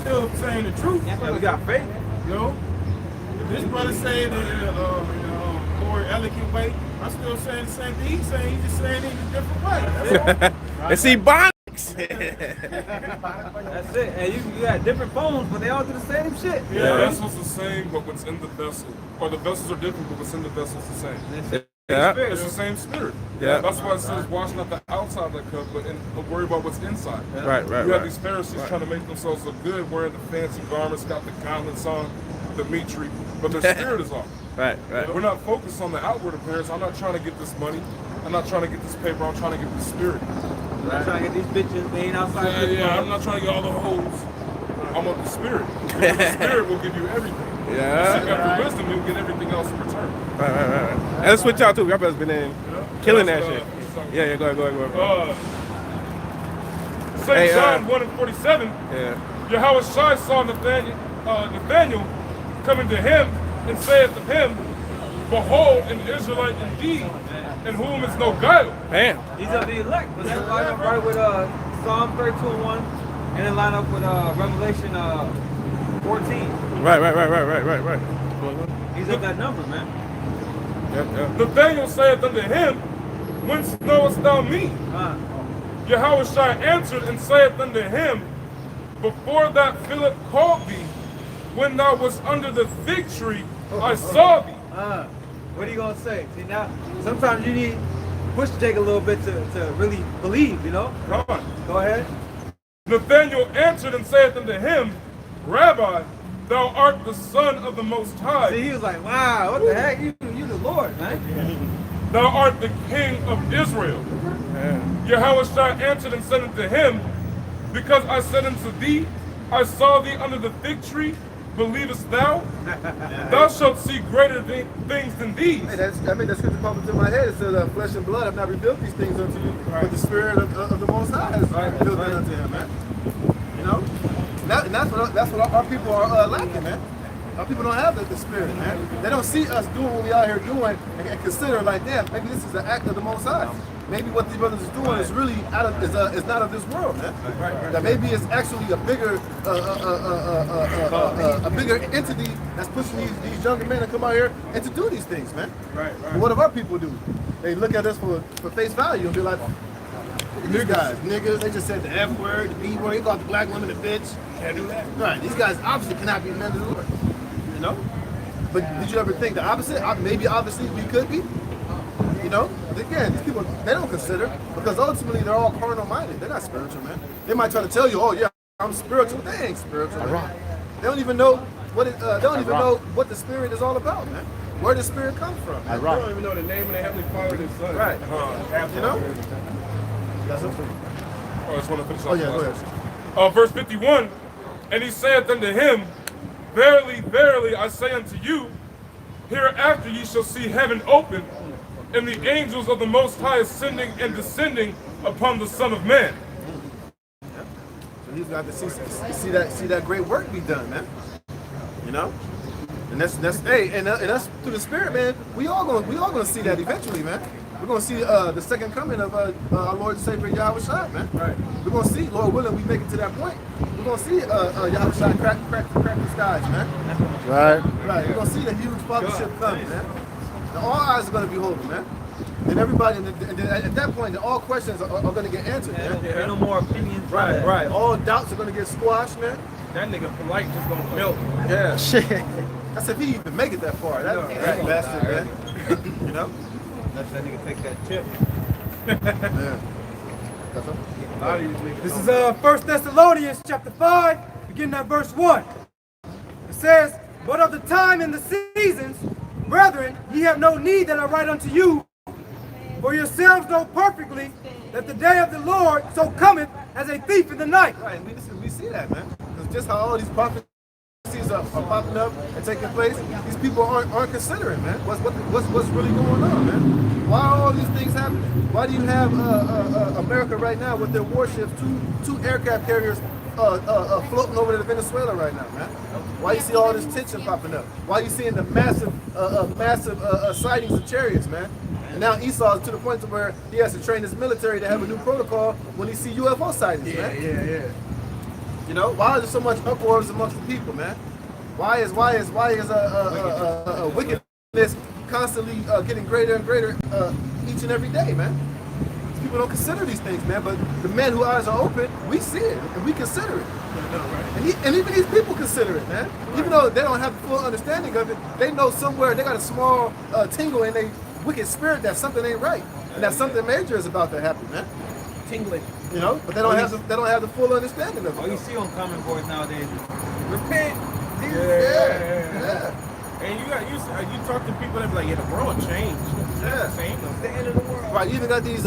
still saying the truth. Yeah, we got faith. You know, if this brother saying it in a more elegant way, I'm still saying the same thing he's saying. He's just saying it in a different way. That's all. And see, Bonics. That's it. And you got different phones, but they all do the same shit. Yeah, the vessel's the same, but what's in the vessel, or the vessels are different, but what's in the vessel's the same. Yeah. It's the same spirit. Yeah. That's why it says washing up the outside of the cup, but worry about what's inside. Right. You have these Pharisees trying to make themselves look good, wearing the fancy garments, got the gauntlets on, the mitri, but their spirit is off. Right. We're not focused on the outward appearance. I'm not trying to get this money. I'm not trying to get this paper. I'm trying to get the spirit. I'm not trying to get these bitches laying outside. Yeah. I'm not trying to get all the hoes. I want the spirit. Because the spirit will give you everything. Yeah. Seek after wisdom, you'll get everything else in return. Right. And let's switch out too. Y'all brothers been in killing that shit. Yeah, go ahead. St. John 1:47. Yeah. Yahweh Shai saw Nathanael coming to him and saith to him, behold, an Israelite indeed, in whom is no guile. Bam. These are the elect. But that's line up right with Psalm 32:1, and then line up with Revelation 14. Right. He's at that number, man. Yeah. Nathanael saith unto him, whence knowest thou me? Yahweh Shai answered and saith unto him, before that Philip called thee, when thou wast under the fig tree, I saw thee. What are you gonna say? See, now sometimes you need push Jake a little bit to really believe, you know? Come on. Go ahead. Nathanael answered and saith unto him, Rabbi, thou art the Son of the Most High. See, he was like, wow, what the heck? You the Lord, man. Thou art the King of Israel. Yahweh Shai answered and said unto him, because I said unto thee, I saw thee under the fig tree, believest thou? Thou shalt see greater things than these. Hey, that scripture popped into my head. It says, flesh and blood have not revealed these things unto you, but the Spirit of the Most High has revealed them unto him, man. You know? And that's what our people are lacking, man. Our people don't have the Spirit, man. They don't see us doing what we out here doing and consider like, damn, maybe this is an act of the Most High. Maybe what these brothers is doing is really is not of this world, man. That maybe it's actually a bigger entity that's pushing these younger men to come out here and to do these things, man. But what do our people do? They look at us for face value and be like, these guys, niggas, they just said the F word, the B word, they called the black woman a bitch. Can't do that. Right, these guys obviously cannot be men of the Lord, you know? But did you ever think the opposite? Maybe obviously we could be, you know? Again, these people, they don't consider, because ultimately they're all carnal minded. They're not spiritual, man. They might try to tell you, oh yeah, I'm spiritual. They ain't spiritual. Man. They don't even know what know what the Spirit is all about, man. Where the Spirit comes from. They don't even know the name of the Heavenly Father and Son. Right. You know? That's it. I just want to finish off. Oh yeah, go ahead. Verse 51, and he saith unto him, verily, verily, I say unto you, hereafter ye shall see heaven open, and the angels of the Most High ascending and descending upon the Son of Man. So he's got to see that great work be done, man. You know? And that's through the Spirit, man. We all gonna see that eventually, man. We're gonna see the second coming of our Lord and Savior Yahweh Shai, man. Right. We're gonna see, Lord willing, we make it to that point. We're gonna see Yahweh Shai crack the skies, man. Right. We're gonna see the huge fathership coming, man. And all eyes are gonna be holding, man. And everybody, and then at that point, all questions are gonna get answered, man. There ain't no more opinions. Right. All doubts are gonna get squashed, man. That nigga polite just gonna melt. Yeah. Shit. That's if he even make it that far. That bastard, man. You know? Let that nigga take that chip. Yeah. This is 1 Thessalonians chapter 5, beginning at verse 1. It says, but of the time and the seasons, brethren, ye have no need that I write unto you, for yourselves know perfectly that the day of the Lord so cometh as a thief in the night. Right, we see that, man. It's just how all these prophecies are popping up and taking place. These people aren't considering, man. What's really going on, man? Why are all these things happening? Why do you have America right now with their warships, two aircraft carriers floating over to Venezuela right now, man? Why you see all this tension popping up? Why you seeing the massive sightings of chariots, man? And now Esau is to the point to where he has to train his military to have a new protocol when he see UFO sightings, man. Yeah. You know, why is there so much uproars amongst the people, man? Why is wickedness constantly getting greater and greater each and every day, man? People don't consider these things, man. But the men whose eyes are open, we see it and we consider it. And even these people consider it, man. Even though they don't have the full understanding of it, they know somewhere they got a small tingle in their wicked spirit that something ain't right and that something major is about to happen, man. Tingling. You know, but they don't have the full understanding of it. All you see on common boards nowadays is repent. Yeah. And you talk to people that be like, yeah, the world changed. Yeah. It's the end of the world. Right, you even got these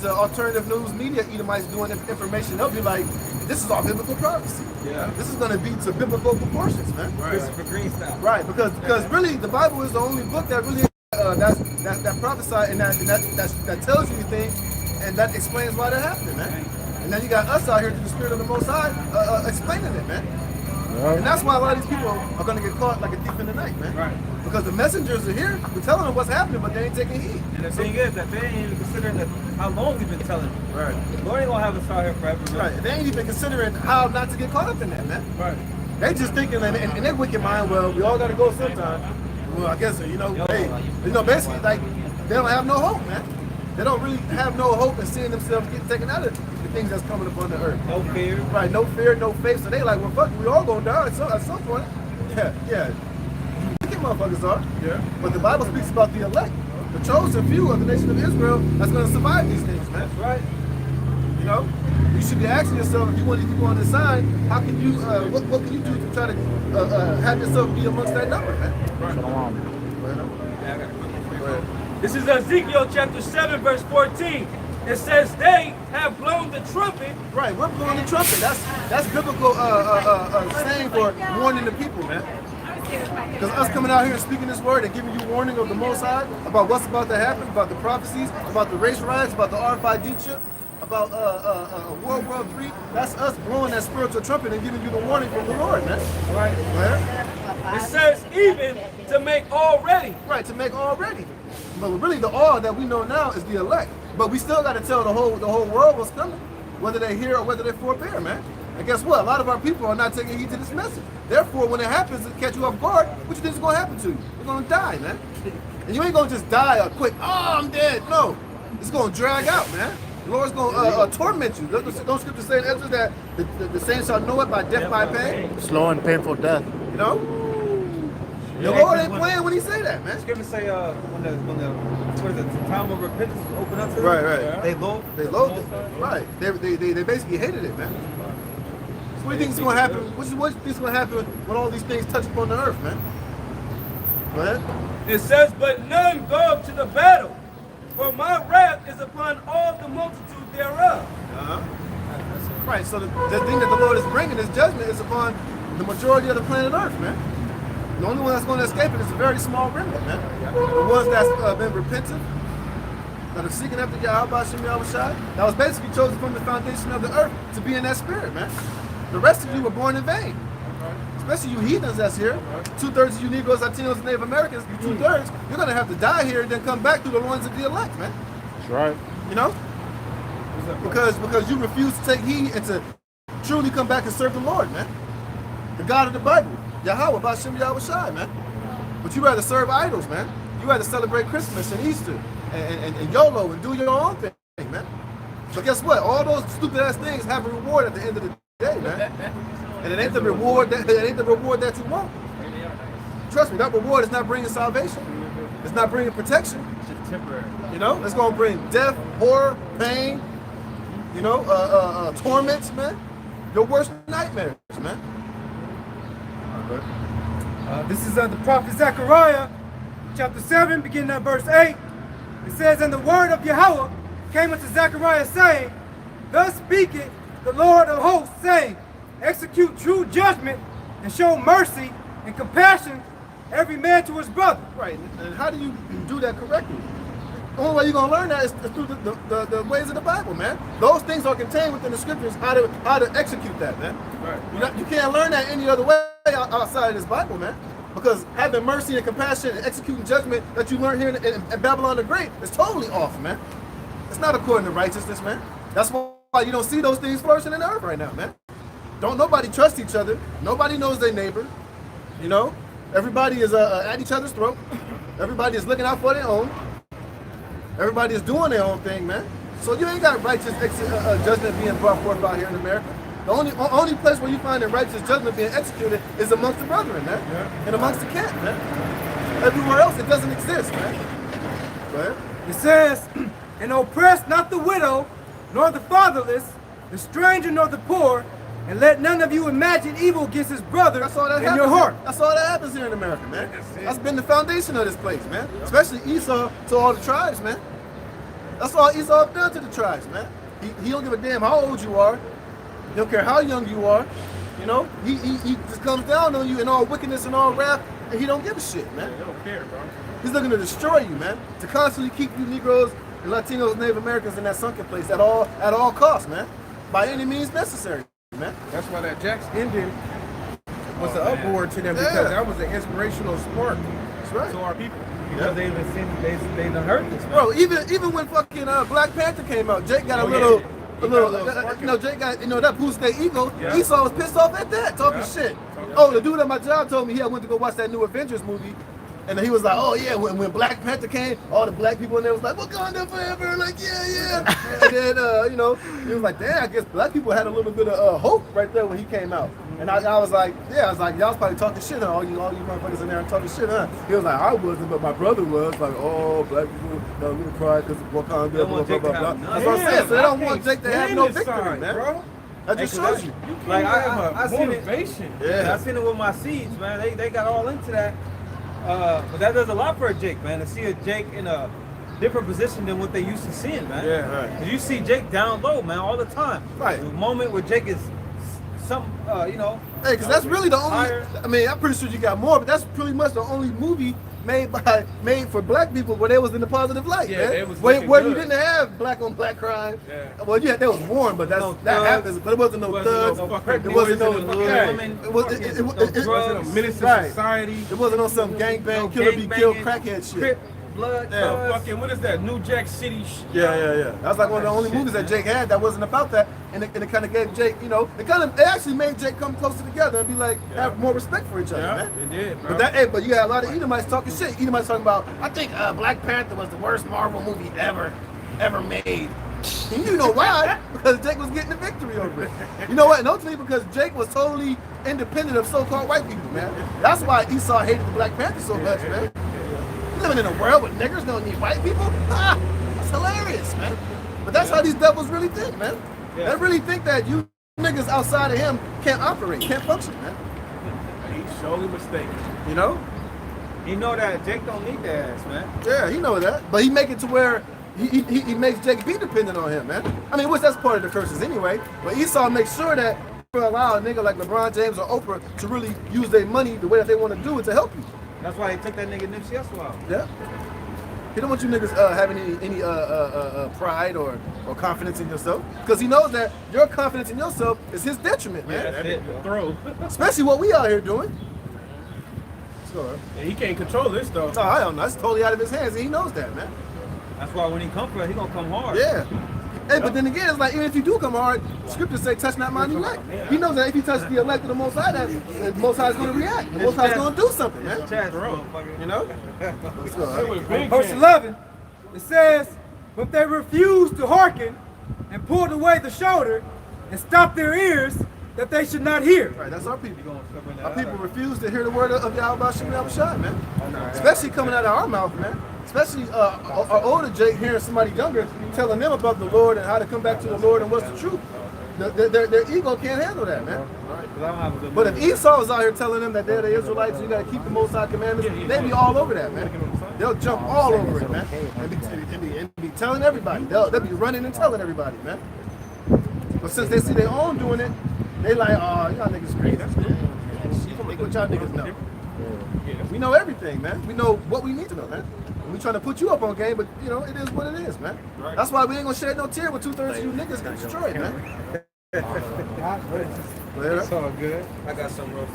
alternative news media Edomites doing information. They'll be like, this is all biblical prophecy. Yeah. This is going to be to biblical proportions, man. Christopher Green style. Right, because really the Bible is the only book that really that prophesy and that tells you things and that explains why they're happening, man. And then you got us out here through the Spirit of the Most High explaining it, man. And that's why a lot of these people are going to get caught like a thief in the night, man. Right. Because the messengers are here, we're telling them what's happening, but they ain't taking heed. And the thing is that they ain't even considering how long we've been telling them. Right. The Lord ain't gonna have us out here forever. Man. Right. They ain't even considering how not to get caught up in that, man. Right. They just thinking in their wicked mind, well, we all got to go sometime. Well, I guess, basically, like, they don't have no hope, man. They don't really have no hope in seeing themselves get taken out of the things that's coming upon the earth. No fear. Right, no fear, no faith. So they like, well, fuck, we all gonna die at some point. Yeah. Wicked motherfuckers are. Yeah. But the Bible speaks about the elect, the chosen few of the nation of Israel that's gonna survive these things, man. That's right. You know, you should be asking yourself, if you want these people on the side, how can you, what can you do to try to have yourself be amongst that number, man? Right. This is Ezekiel chapter 7, verse 14. It says they have blown the trumpet. Right, we're blowing the trumpet. That's biblical saying for warning the people, man. Because us coming out here and speaking this word and giving you warning of the Most High about what's about to happen, about the prophecies, about the race riots, about the RFID chip, about World War III, that's us blowing that spiritual trumpet and giving you the warning from the Lord, man. Right. Right? It says even to make all ready. Right, to make all ready. But really the all that we know now is the elect. But we still got to tell the whole world what's coming, whether they hear or whether they forbear, man. And guess what? A lot of our people are not taking heed to this message. Therefore, when it happens, it catch you off guard, what you think is going to happen to you? You're going to die, man. And you ain't going to just die quick, oh, I'm dead. No, it's going to drag out, man. The Lord's going to torment you. Those scriptures say in Ezra that the saints shall know it by death by pain. Slow and painful death. You know? The Lord ain't playing when he say that, man. Scripture say when the time of repentance was opened up to them, Right. they loathed it. Right. They basically hated it, man. So what do you think is going to happen? What do you think is going to happen when all these things touch upon the earth, man? Go ahead. It says, but none go up to the battle, for my wrath is upon all the multitude thereof. Right. So the thing that the Lord is bringing, His judgment, is upon the majority of the planet Earth, man. The only one that's going to escape it is a very small remnant, man. The ones that's been repentant, that are seeking after Yahweh Shem Yahushai, that was basically chosen from the foundation of the earth to be in that spirit, man. The rest of you were born in vain. Especially you heathens that's here. 2/3 of you Negroes, Latinos, and Native Americans, you 2/3, you're going to have to die here and then come back through the loins of the elect, man. That's right. You know? Because you refuse to take heed and to truly come back and serve the Lord, man. The God of the Bible. Yahweh, Bashem Yahushai, man. But you rather serve idols, man. You rather celebrate Christmas and Easter and YOLO and do your own thing, man. But guess what? All those stupid ass things have a reward at the end of the day, man. And it ain't the reward that you want. Trust me, that reward is not bringing salvation. It's not bringing protection. It's just temporary. You know, it's gonna bring death, horror, pain. You know, torments, man. Your worst nightmares, man. This is the prophet Zechariah, chapter 7, beginning at verse 8. It says, and the word of Yahweh came unto Zechariah, saying, thus speaketh the Lord of hosts, saying, execute true judgment and show mercy and compassion every man to his brother. Right, and how do you do that correctly? The only way you're gonna learn that is through the ways of the Bible, man. Those things are contained within the scriptures, how to execute that, man. Right. You can't learn that any other way outside of this Bible, man. Because having mercy and compassion and executing judgment that you learn here in Babylon the Great is totally off, man. It's not according to righteousness, man. That's why you don't see those things flourishing in the earth right now, man. don't nobody trust each other. Nobody knows their neighbor. You know, everybody is at each other's throat. Everybody is looking out for their own. Everybody is doing their own thing, man. So you ain't got righteous judgment being brought forth out here in America. The only place where you find a righteous judgment being executed is amongst the brethren, man, and amongst the camp, man. Everywhere else, it doesn't exist, man. Go ahead. It says, and oppress not the widow, nor the fatherless, the stranger, nor the poor, and let none of you imagine evil against his brother in your heart. That's all that happens here in America, man. That's been the foundation of this place, man. Especially Esau to all the tribes, man. That's all Esau done to the tribes, man. He don't give a damn how old you are. He don't care how young you are. You know, he just comes down on you in all wickedness and all wrath, and he don't give a shit, man. They don't care, bro. He's looking to destroy you, man. To constantly keep you Negroes and Latinos, Native Americans in that sunken place at all costs, man. By any means necessary, man. That's why that Jack's ending was an uproar to them because that was an inspirational spark That's right. to our people. Because they even seen they done heard this. Man. Bro, even when fucking Black Panther came out, Jake got a little, Jake got, that boost their ego. Yeah. Esau was pissed off at that, talking shit. Oh, the dude at my job told me he went to go watch that new Avengers movie. And he was like, oh yeah, when Black Panther came, all the black people in there was like, Wakanda forever, like yeah. And then, he was like, damn, I guess black people had a little bit of hope right there when he came out. And I was like, y'all was probably talking shit, huh? All you motherfuckers in there talking shit, huh? He was like, I wasn't, but my brother was. Like, oh, black people, we cried because of Wakanda, blah, blah, blah. That's what I'm saying. So they don't want Jake to have no victory, man. Bro. That just shows you. Like, I seen motivation. it. Yeah, I seen it with my seeds, man. They got all into that. But that does a lot for a Jake, man, to see a Jake in a different position than what they used to seeing, man. Yeah, right. 'Cause you see Jake down low, man, all the time. Right. The moment where Jake is Hey, because that's really the only, I mean, I'm pretty sure you got more, but that's pretty much the only movie made for black people where they was in the positive light, man. Where you didn't have black on black crime. Yeah. Well, yeah, there was warm, but that happens. But it wasn't no thugs. It wasn't no women. It wasn't a menace to society. It wasn't on some gangbang, killer be killed crackhead shit. Crip, blood, Fucking, what is that? New Jack City shit. Yeah. That was like one of the only movies that Jake had that wasn't about that. And it kind of gave Jake, it actually made Jake come closer together and be like, have more respect for each other, man. It did, bro. But you had a lot of Edomites talking shit. Edomites talking about, I think Black Panther was the worst Marvel movie ever made. And you know why? Because Jake was getting the victory over it. You know what? And ultimately because Jake was totally independent of so-called white people, man. That's why Esau hated the Black Panther so much, man. Living in a world where niggers don't need white people? That's hilarious, man. But that's how these devils really think, man. They really think that you niggas outside of him can't operate, can't function, man. He's surely mistaken. You know? You know that Jake don't need that ass, man. Yeah, he know that. But he make it to where he makes Jake be dependent on him, man. I mean, that's part of the curses anyway. But Esau makes sure that you allow a nigga like LeBron James or Oprah to really use their money the way that they want to do it to help you. That's why he took that nigga Nipsey Hussle out. Yeah. He don't want you niggas having any pride or confidence in yourself, because he knows that your confidence in yourself is his detriment, man. Yeah, that is throw. Especially what we out here doing. So, And he can't control this though. no, I don't know. It's totally out of his hands, and he knows that, man. That's why when he come for it, he gonna come hard. Yeah. Hey, but then again, it's like, even if you do come hard, scriptures say, touch not mine elect. He knows that if he touches the elect of the Most High, the Most High is going to react. The Most High is going to do something, man. You know? Let's go. Verse 11, it says, but they refused to hearken and pulled away the shoulder and stopped their ears that they should not hear. Right, that's our people. Our people refuse to hear the word of Yahweh Shem Yahushua, man. Especially coming out of our mouth, man. Especially our older Jake hearing somebody younger telling them about the Lord and how to come back to the Lord and what's the truth. Their ego can't handle that, man. But if Esau was out here telling them that they're the Israelites, you got to keep the Most High commandments, they'd be all over that, man. They'll jump all over it, man. And be telling everybody. They'll be running and telling everybody, man. But since they see their own doing it, they like, oh, y'all niggas crazy. What y'all niggas know? We know everything, man. We know what we need to know, man. We trying to put you up on game, but it is what it is, man. That's why we ain't gonna shed no tear with 2/3 of you niggas get destroyed, man. It's all good. I got something real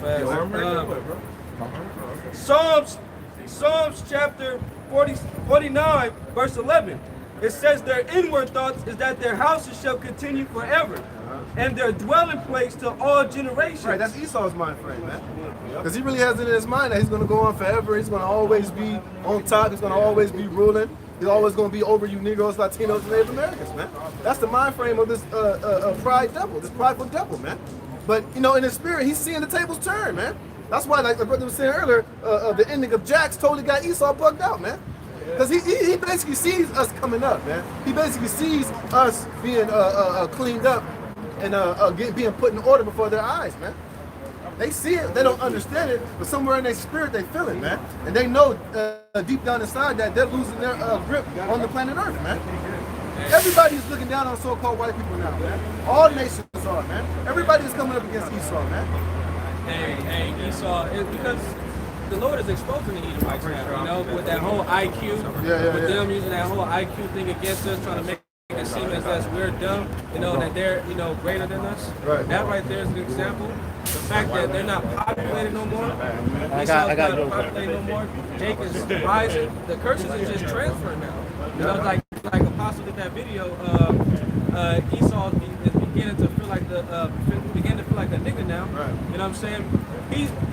fast. Psalms chapter 49, verse 11. It says their inward thoughts is that their houses shall continue forever. and their dwelling place to all generations. Right, that's Esau's mind frame, man. Because he really has it in his mind that he's going to go on forever. He's going to always be on top. He's going to always be ruling. He's always going to be over you Negroes, Latinos, and Native Americans, man. That's the mind frame of this pride devil, this prideful devil, man. But, you know, in his spirit, he's seeing the tables turn, man. That's why, like the brother was saying earlier, the ending of Jax totally got Esau bugged out, man. Because he basically sees us coming up, man. He basically sees us being cleaned up and being put in order before their eyes, man. They see it, they don't understand it, but somewhere in their spirit they feel it, man. And they know deep down inside that they're losing their grip on the planet Earth, man. Everybody's looking down on so-called white people now, man. All nations are, man. Everybody's coming up against Esau, man. Hey, Esau, it's because the Lord is exposing the Edomites now, you know, with that whole IQ, with them using that whole IQ thing against us, trying to make it seem as if we're dumb, you know, that they're, you know, greater than us. Right. That right there is an example. The fact that they're not populated no more, Esau's not populated no more, Jake is rising, the curses is just transferring now. You know, like Apostle did that video, Esau is beginning to feel like beginning to feel like a nigga now. Right. You know what I'm saying?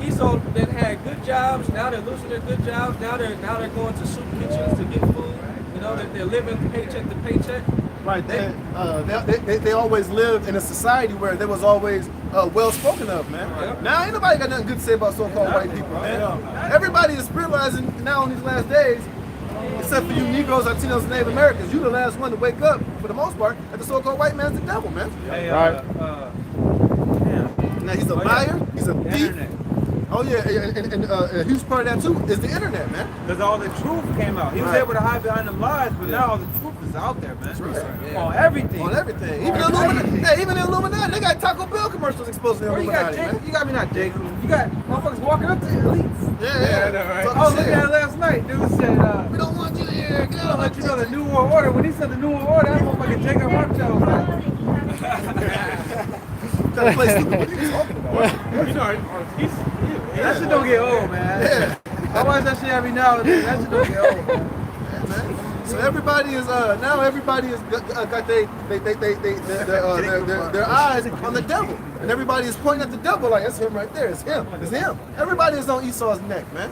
Esau that had good jobs, now they're losing their good jobs, now they're going to soup kitchens to get food. You know, that they're living paycheck to paycheck. Right, they always lived in a society where there was always well spoken of, man. Now ain't nobody got nothing good to say about so-called white people, man. Everybody is realizing now in these last days, except for you Negroes, Latinos, and Native Americans, you the last one to wake up, for the most part, that the so-called white man's the devil, man. Now he's a liar, he's a thief. Oh yeah, and a huge part of that too is the internet, man. Because all the truth came out. He was able to hide behind them lies, but now all the truth is out there, man. Right. On everything. On everything. Even the Illuminati. Hey, even the Illuminati. They got Taco Bell commercials exposing the Illuminati, man. You got me not Jake. You got motherfuckers walking up to the elites. Yeah. I was looking at it last night. Dude said, we don't want you here. Get I'll out. let you know the New World Order. When he said the New World Order, that motherfucker Jacob Rothschild was like, That place stupid. What are you talking about? You know, that shit don't get old, man. Yeah. I watch that shit every now and then. That shit don't get old, man. So everybody is now everybody is got their eyes on the devil, and everybody is pointing at the devil like that's him right there. It's him. It's him. Everybody is on Esau's neck, man.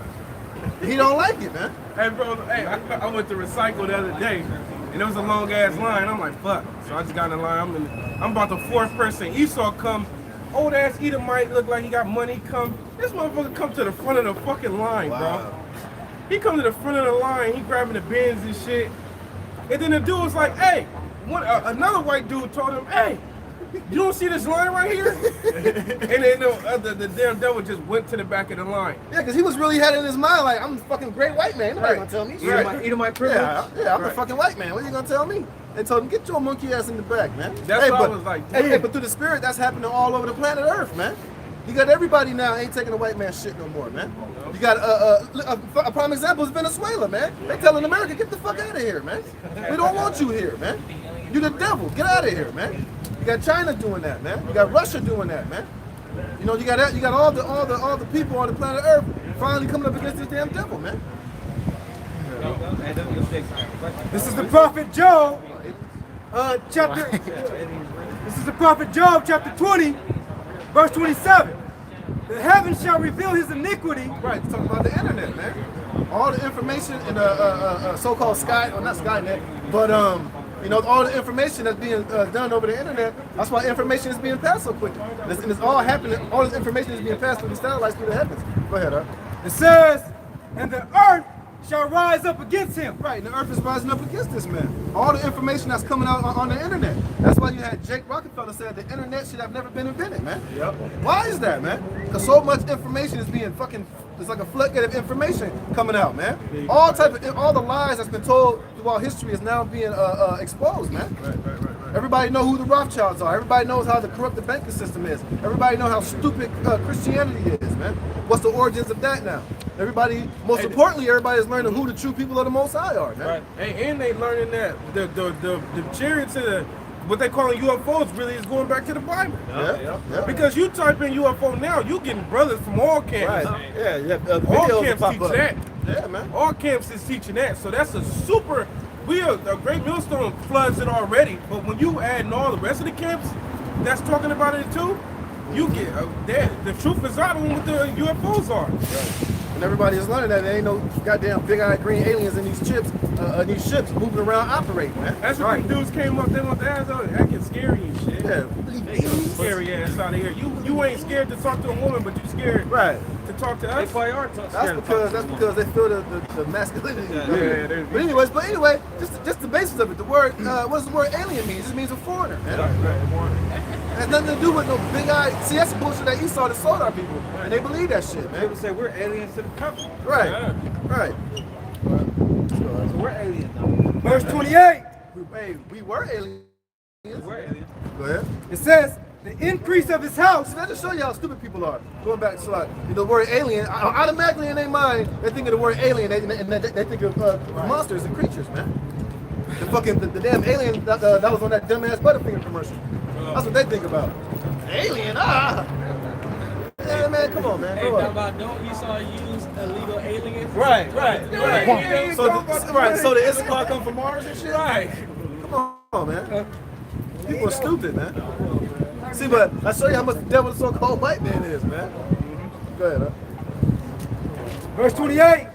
He don't like it, man. Hey, bro, I went to Recycle the other day, and there was a long-ass line. I'm like, fuck. So I just got in the line. I'm about the fourth person. Esau come. Old-ass Edomite look like he got money. This motherfucker come to the front of the fucking line, bro. He come to the front of the line. He grabbing the bins and shit. And then the dude was like, hey. Another white dude told him, hey. You don't see this line right here? And then the damn devil just went to the back of the line. Yeah, because he was really had in his mind like, I'm the fucking great white man. Nobody gonna tell me. Edomite privilege. Yeah, I'm the fucking white man. What are you gonna tell me? They told him, get your monkey ass in the back, man. That's what I was like, damn. Hey, but through the spirit, that's happening all over the planet Earth, man. You got everybody now ain't taking the white man shit no more, man. You got a prime example is Venezuela, man. They telling America, get the fuck out of here, man. We don't want you here, man. You the devil. Get out of here, man. You got China doing that, man. You got Russia doing that, man. You know, you got all the people on the planet Earth finally coming up against this damn devil, man. This is the prophet Job, chapter. This is the prophet Job, chapter 20, verse 27. The heavens shall reveal his iniquity. Right, talking about the internet, man. All the information in the so-called Sky, or not Skynet, but you know, all the information that's being done over the internet. That's why information is being passed so quickly. And it's all happening. All this information is being passed through the satellites through the heavens. Go ahead, It says, and the earth shall rise up against him. Right, and the earth is rising up against this man. All the information that's coming out on the internet. That's why you had Jake Rockefeller said the internet should have never been invented, man. Yep. Why is that, man? Because so much information is being it's like a floodgate of information coming out, man. All the lies that's been told throughout history is now being exposed, man. Right. Everybody know who the Rothschilds are. Everybody knows how the corrupted banking system is. Everybody know how stupid Christianity is, man. What's the origins of that now? Everybody, most importantly, everybody is learning who the true people of the Most High are, man. Right. And they learning that the chariots of the what they calling UFOs really is going back to the Bible. Yeah. Because you type in UFO now, you getting brothers from all camps. Right. Yeah. All camps teach that. Yeah, man. All camps is teaching that. So that's a great millstone floods it already. But when you add in all the rest of the camps, that's talking about it too, you get the truth is out on what the UFOs are. And everybody is learning that there ain't no goddamn big-eyed green aliens in these these ships moving around operating, man. That's what these dudes came up there with the ass on it. That gets scary and shit. Yeah. Scary ass out of here. You ain't scared to talk to a woman, but you scared to talk to us. They probably are tough. That's because they feel the masculinity. Yeah, but anyway, just the basis of it. The word what does the word alien mean? It just means a foreigner, man. It has nothing to do with no big-eyed. See, that's the bullshit that Esau that sold our people, and they believe that shit, man. People say we're aliens to the country. Right. So we're aliens now. Verse 28, We were aliens. We're aliens. Go ahead. it says, the increase of his house. See, that just show you how stupid people are. Going back to like the word alien, automatically in their mind, they think of the word alien, and they think of monsters and creatures, man. The damn alien that was on that dumbass Butterfinger commercial. That's what they think about. Alien, Yeah, man, come on, man. Hey, Grow up. about don't Esau use illegal aliens? Right. So the Issachar Issachar come from Mars and shit? Right. Come on, man. People are stupid, man. See, but I show you how much the devil the so-called white man is, man. Go ahead, Verse 28,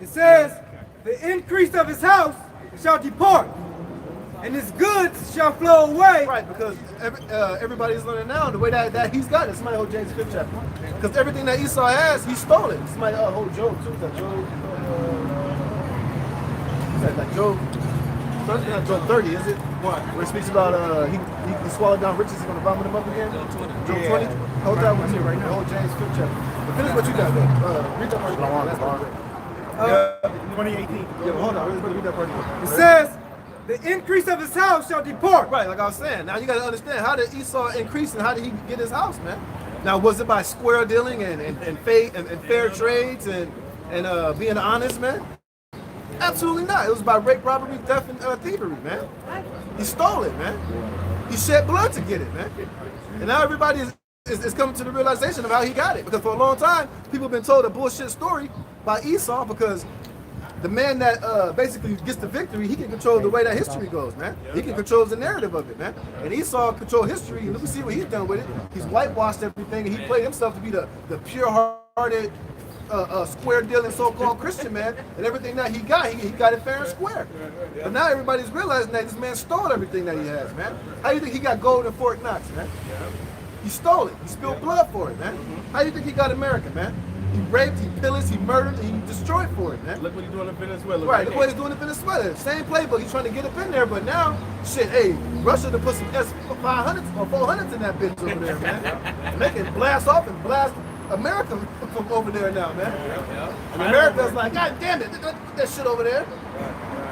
it says, the increase of his house shall depart, and his goods shall flow away. Right, because everybody's learning now the way that he's got it. Somebody hold James 5th chapter. Because everything that Esau has, he stole it. Somebody hold Job too. Is that Job? Is that Job? It's not Job 30, is it? What? Where it speaks about he swallowed down riches, he's going to vomit them up again? Job 20? Hold that one too right now. Hold James 5th chapter. But finish what you got though. Read that part. That's great. 2018. Yeah, hold on. Read that part again. It says, the increase of his house shall depart. Right, like I was saying. Now you got to understand, how did Esau increase and how did he get his house, man? Now, was it by square dealing and fair trades and being honest, man? Absolutely not. It was by rape, robbery, theft, and thievery, man. He stole it, man. He shed blood to get it, man. And now everybody is coming to the realization of how he got it. Because for a long time, people have been told a bullshit story by Esau because the man that basically gets the victory, he can control the way that history goes, man. He can control the narrative of it, man. And Esau controlled history, and let me see what he's done with it. He's whitewashed everything, and he played himself to be the pure-hearted, square-dealing so-called Christian man, and everything that he got it fair and square. But now everybody's realizing that this man stole everything that he has, man. How do you think he got gold in Fort Knox, man? He stole it. He spilled blood for it, man. How do you think he got America, man? He raped, he pillaged, he murdered, he destroyed for it, man. Look what he's doing in Venezuela. Right, look what he's doing in Venezuela. Same playbook. He's trying to get up in there, but now, shit, hey, Russia to put some S-500s or 400s in that bitch over there, man. They can blast off and blast America from over there now, man. And America's like, God damn it, put that shit over there.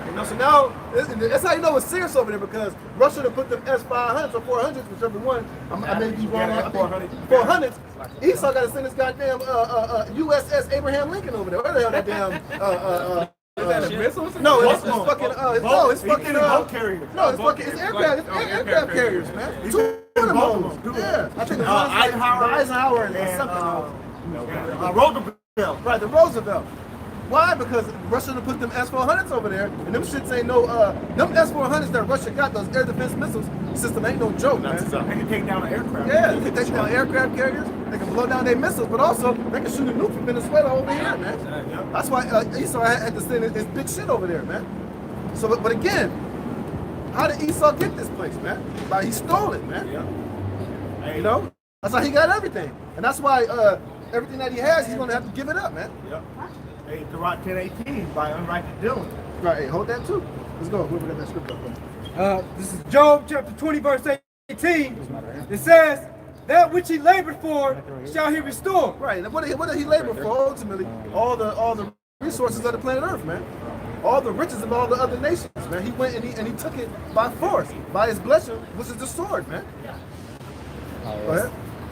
You know, so now, that's how you know it's serious over there, because Russia to put them S-500s or 400s, whichever one, I may be wrong, I think 400s, Esau got to send his goddamn USS Abraham Lincoln over there. Where the hell that damn, Is that a missile? no, it's fucking, it's fucking, boat carriers. no, it's fucking, it's aircraft carriers, man. Two of them hoes. Yeah, I think Eisenhower and something. Roosevelt. Right, the Roosevelt. Why? Because Russia to put them S-400s over there, and them shits ain't no, them S-400s that Russia got, those air defense missiles system ain't no joke, man. They can take down an aircraft. Yeah, they can take down aircraft carriers, they can blow down their missiles, but also they can shoot a nuke from Venezuela over here, man. That's why Esau had to send his big shit over there, man. So, but again, how did Esau get this place, man? Like, he stole it, man. Yeah. You know? That's how he got everything. And that's why everything that he has, he's going to have to give it up, man. Yep. Hey, Sirach 10:18 by unrighteous dealing. Right, hey, hold that too. Let's go. We'll that script up. This is Job chapter 20, verse 18. It says, that which he labored for shall he restore. Right, and what did he labor for? Ultimately, all the resources of the planet Earth, man. All the riches of all the other nations, man. He went and he took it by force, by his blessing, which is the sword, man. Go ahead.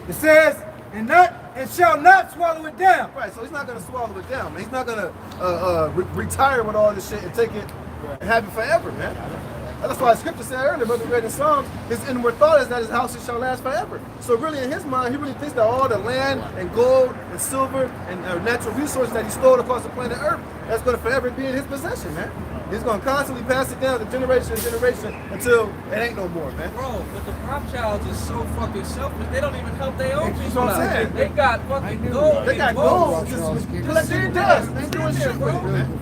It says, and shall not swallow it down. Right, so he's not going to swallow it down, man. He's not going to retire with all this shit and take it and have it forever, man. That's why the scripture said earlier, but we read in Psalms, his inward thought is that his house shall last forever. So really in his mind, he really thinks that all the land and gold and silver and natural resources that he stole across the planet Earth, that's going to forever be in his possession, man. He's going to constantly pass it down to generation to generation until it ain't no more, man. Bro, but the Rothschilds is so fucking selfish. They don't even help their own That's people what I'm out. saying. They got fucking gold. They got gold, just collecting dust. They ain't doing shit with it, man.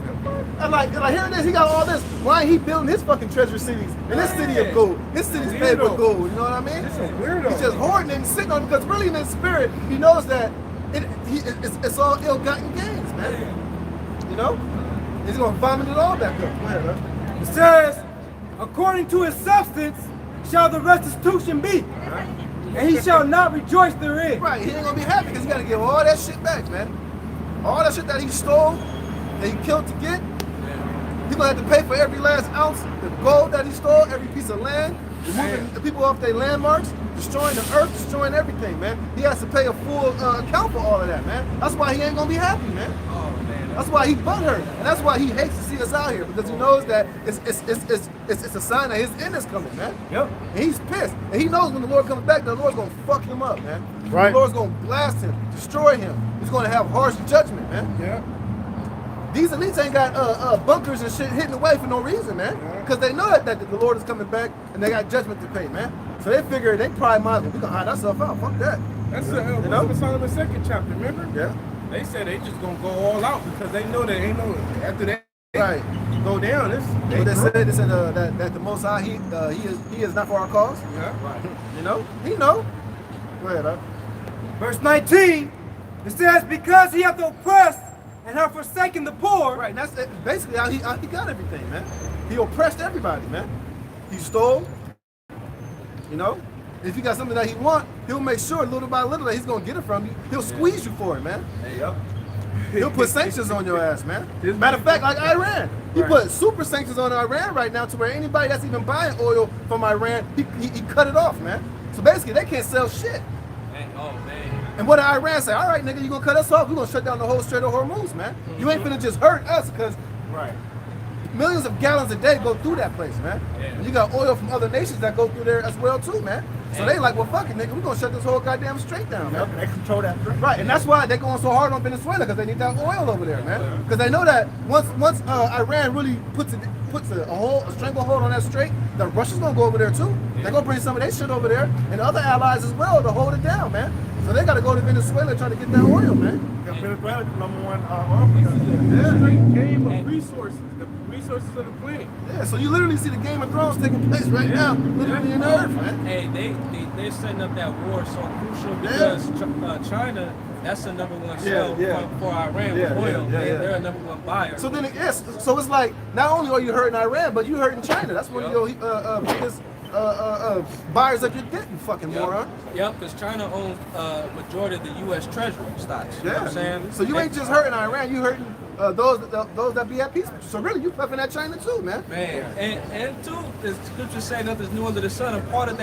And like here it is, he got all this. Why ain't he building his fucking treasure cities in this city of gold? His city's paved with gold, you know what I mean? This is weirdo. He's just hoarding it and sitting on it because really in his spirit, he knows that it's all ill-gotten gains, man. You know? He's gonna vomit it all back up. Go ahead, man. It says, according to his substance shall the restitution be, and he shall not rejoice therein. Right, he ain't gonna be happy because he gotta give all that shit back, man. All that shit that he stole, that he killed to get, he's gonna have to pay for every last ounce, the gold that he stole, every piece of land, removing the people off their landmarks, destroying the earth, destroying everything, man. He has to pay a full account for all of that, man. That's why he ain't gonna be happy, man. Oh, man. That's why he butthurt, and that's why he hates to see us out here because he knows that it's a sign that his end is coming, man. Yep. And he's pissed, and he knows when the Lord comes back, the Lord's gonna fuck him up, man. Right. The Lord's gonna blast him, destroy him. He's gonna have harsh judgment, man. Yeah. These elites ain't got bunkers and shit hidden away for no reason, man. Because they know that the Lord is coming back and they got judgment to pay, man. So they figure they probably might as well, we gonna hide ourselves out. Fuck that. That's You know? Solomon's second chapter, remember? Yeah. They said they just gonna go all out because they know they ain't no after that Right. go down. This What they said, that the Most High, he is not for our cause. yeah. You know? He know. Go ahead, huh? Verse 19, it says, because he hath oppressed and have forsaken the poor. Right, and that's basically how he got everything, man. He oppressed everybody, man. He stole, you know? If you got something that he want, he'll make sure little by little that he's gonna get it from you. He'll squeeze you for it, man. Yep. He'll put sanctions on your ass, man. Matter of fact, like Iran. He put super sanctions on Iran right now to where anybody that's even buying oil from Iran, he cut it off, man. So basically, they can't sell shit. Man, oh, man. And what did Iran say? All right, nigga, you gonna cut us off? We're gonna shut down the whole Strait of Hormuz, man. You ain't finna just hurt us, because millions of gallons a day go through that place, man. And you got oil from other nations that go through there as well, too, man. So they like, well, fuck it, nigga, we're gonna shut this whole goddamn strait down, man. They control that. Right, and that's why they're going so hard on Venezuela, because they need that oil over there, man. Because they know that once Iran really puts a stranglehold on that strait, the Russians gonna go over there too. They're gonna bring some of their shit over there, and other allies as well to hold it down, man. So they gotta go to Venezuela and try to get that oil, man. Venezuela is the #1 oil producer. It's a straight game of resources, the resources of the planet. Yeah, so you literally see the Game of Thrones taking place right now, literally in the earth, man. Hey, they're setting up that war so crucial because China, that's the #1 sell for Iran with oil. They're a #1 buyer. So then, yes, so it's like not only are you hurting Iran, but you hurting China. That's one of your biggest buyers of your debt, you fucking moron. Yep, because China owns majority of the U.S. Treasury stocks. You know what I'm saying? So you ain't just hurting Iran, you hurting those that be at peace. So really, you puffing at China too, man. Man, and two, the scriptures say nothing's new under the sun. A part of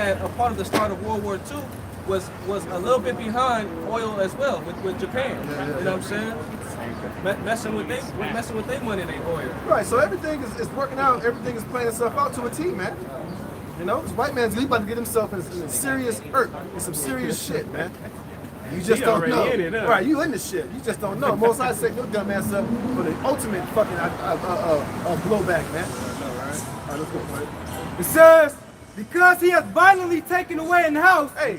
the start of World War II was a little bit behind oil as well with Japan. You know what I'm saying? Messing with their money, they oil. Right. So everything is working out. Everything is playing itself out to a T, man. You know, this white man's about to get himself in serious hurt, in some serious shit, man. You just don't know. In it, huh? Right, you in the shit. You just don't know. Most I say, your dumb ass up for the ultimate fucking blowback, man. All right, let's go, buddy. It says, because he has violently taken away an house. Hey,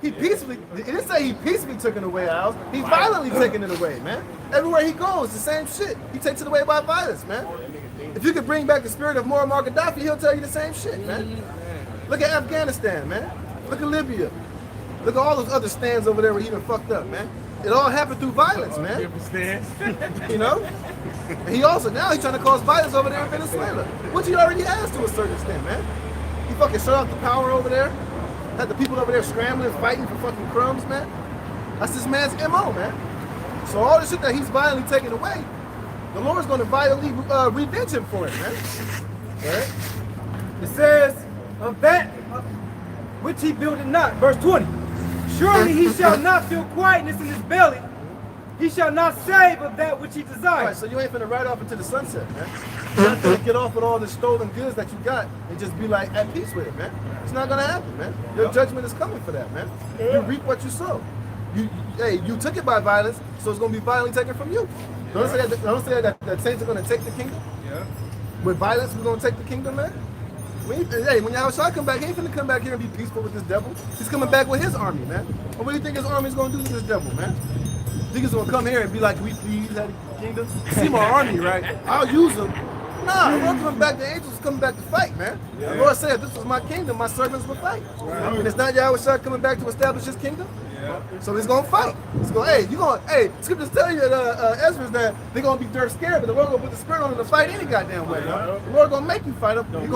he peacefully, it didn't say he peacefully took it away, Al. He violently taking it away, man. Everywhere he goes, the same shit. He takes it away by violence, man. If you could bring back the spirit of Muammar Gaddafi, he'll tell you the same shit, man. Look at Afghanistan, man. Look at Libya. Look at all those other stands over there where he done fucked up, man. It all happened through violence, man. You know? And he also, now he's trying to cause violence over there in Venezuela, which he already has to a certain extent, man. He fucking shut off the power over there. Had the people over there scrambling, fighting for fucking crumbs, man. That's this man's MO, man. So all the shit that he's violently taking away, the Lord's going to violently revenge him for it, man. Right? It says, of that which he builded not. Verse 20. Surely he shall not feel quietness in his belly. He shall not save of that which he All right, desires. so you ain't finna ride off into the sunset, man. You're not gonna get off with all the stolen goods that you got and just be like at peace with it, man. It's not gonna happen, man. Your judgment is coming for that, man. You reap what you sow. You took it by violence, so it's gonna be violently taken from you. Don't say that saints are gonna take the kingdom. Yeah. With violence, we're gonna take the kingdom, man. When Yahushua come back, he ain't finna come back here and be peaceful with this devil. He's coming back with his army, man. And what do you think his army's gonna do to this devil, man? Think he's gonna come here and be like, we please have the kingdom? See my army, right? I'll use them. Nah, the Lord coming back, the angels coming back to fight, man. Yeah. The Lord said, this was my kingdom, my servants will fight. Right. And it's not Yahushua coming back to establish his kingdom. Yeah. So he's gonna fight. He's gonna, scriptures tell you Ezra's that they're gonna be dirt scared, but the Lord gonna put the spirit on them to fight any goddamn way. The Lord gonna make you fight him. He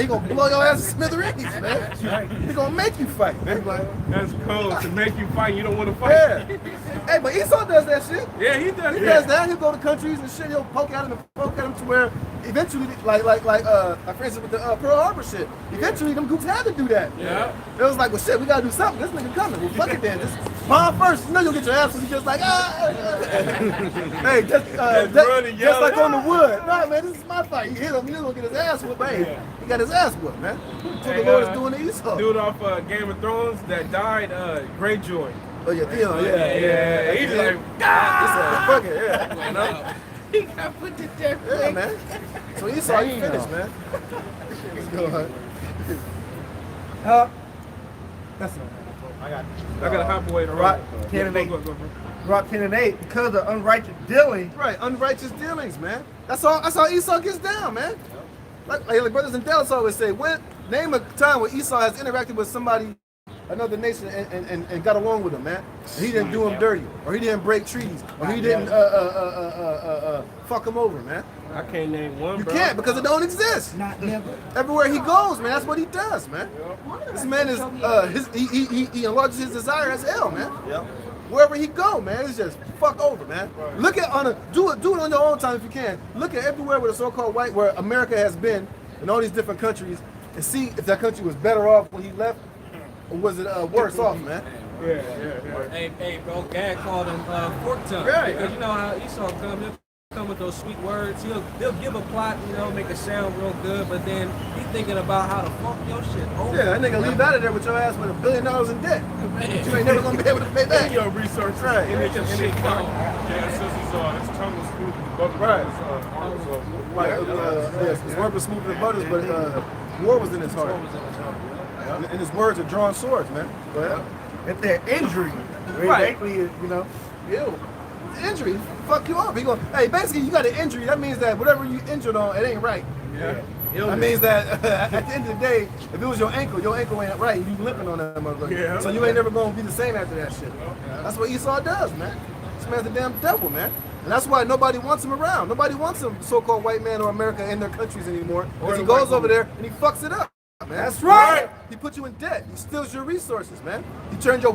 gonna blow your ass to smithereens, man. He gonna make you fight, man. That's cool. To make you fight, you don't want to fight. Yeah. Hey, but Esau does that shit. Yeah, he does. He does that. He'll go to countries and shit. He'll poke at him to where eventually, like for instance with the Pearl Harbor shit. Eventually, them groups had to do that. Yeah. It was like, well, shit, we gotta do something. This nigga coming. Well, fuck it then. Just bomb first. You know you'll get your ass. So he's just like, hey, just like on the wood. Nah, man, this is my fight. He hit him. He's gonna get his ass whooped. Hey, he got his ass whooped, man. That's what the Lord is doing to Esau. Dude off Game of Thrones that died, Greyjoy. Oh yeah, Theon. Yeah. He's like, fuck it. Yeah. You know? He got put to death. Yeah, man. So Esau, you finished, man. Let's go ahead. That's enough. I got to hop away to Rock 10 and 8. Rock 10 and 8 because of unrighteous dealing. Right, unrighteous dealings, man. That's how Esau gets down, man. Like brothers in Dallas always say, name a time where Esau has interacted with somebody, another nation, and got along with them, man. He didn't do them dirty, or he didn't break treaties, or he didn't fuck them over, man. I can't name one. You can't because it don't exist. Not never. Everywhere he goes, man, that's what he does, man. This man is he enlarges his desire as hell, man. Yep. Wherever he go, man, it's just fuck over, man. Look at do it on your own time if you can. Look at everywhere where the so-called where America has been in all these different countries, and see if that country was better off when he left, or was it worse off, man? Yeah. Hey, bro, Gad called him fork tongue. Right. Because you know how Esau come with those sweet words. They'll give a plot, make it sound real good, but then he's thinking about how to fuck your shit over. Yeah, that nigga leave out of there with your ass with $1 billion in debt. Man. You ain't never gonna be able to pay back. Your research, right? Yeah, it says his tongue was smooth as butter. Right. His word was smooth as butters, but war was in his heart. And his words are drawn swords, man. Well, if they're injury, right? Yeah. Injury, fuck you up. Hey, basically, you got an injury. That means that whatever you injured on, it ain't right. Yeah. That means that at the end of the day, if it was your ankle ain't right. You limping on that motherfucker. Yeah. So you ain't never gonna be the same after that shit. That's what Esau does, man. This man's the damn devil, man. And that's why nobody wants him around. Nobody wants him, so-called white man or America in their countries anymore. Because he goes over there and he fucks it up. Man. That's right. He put you in debt. He steals your resources, man. He turns your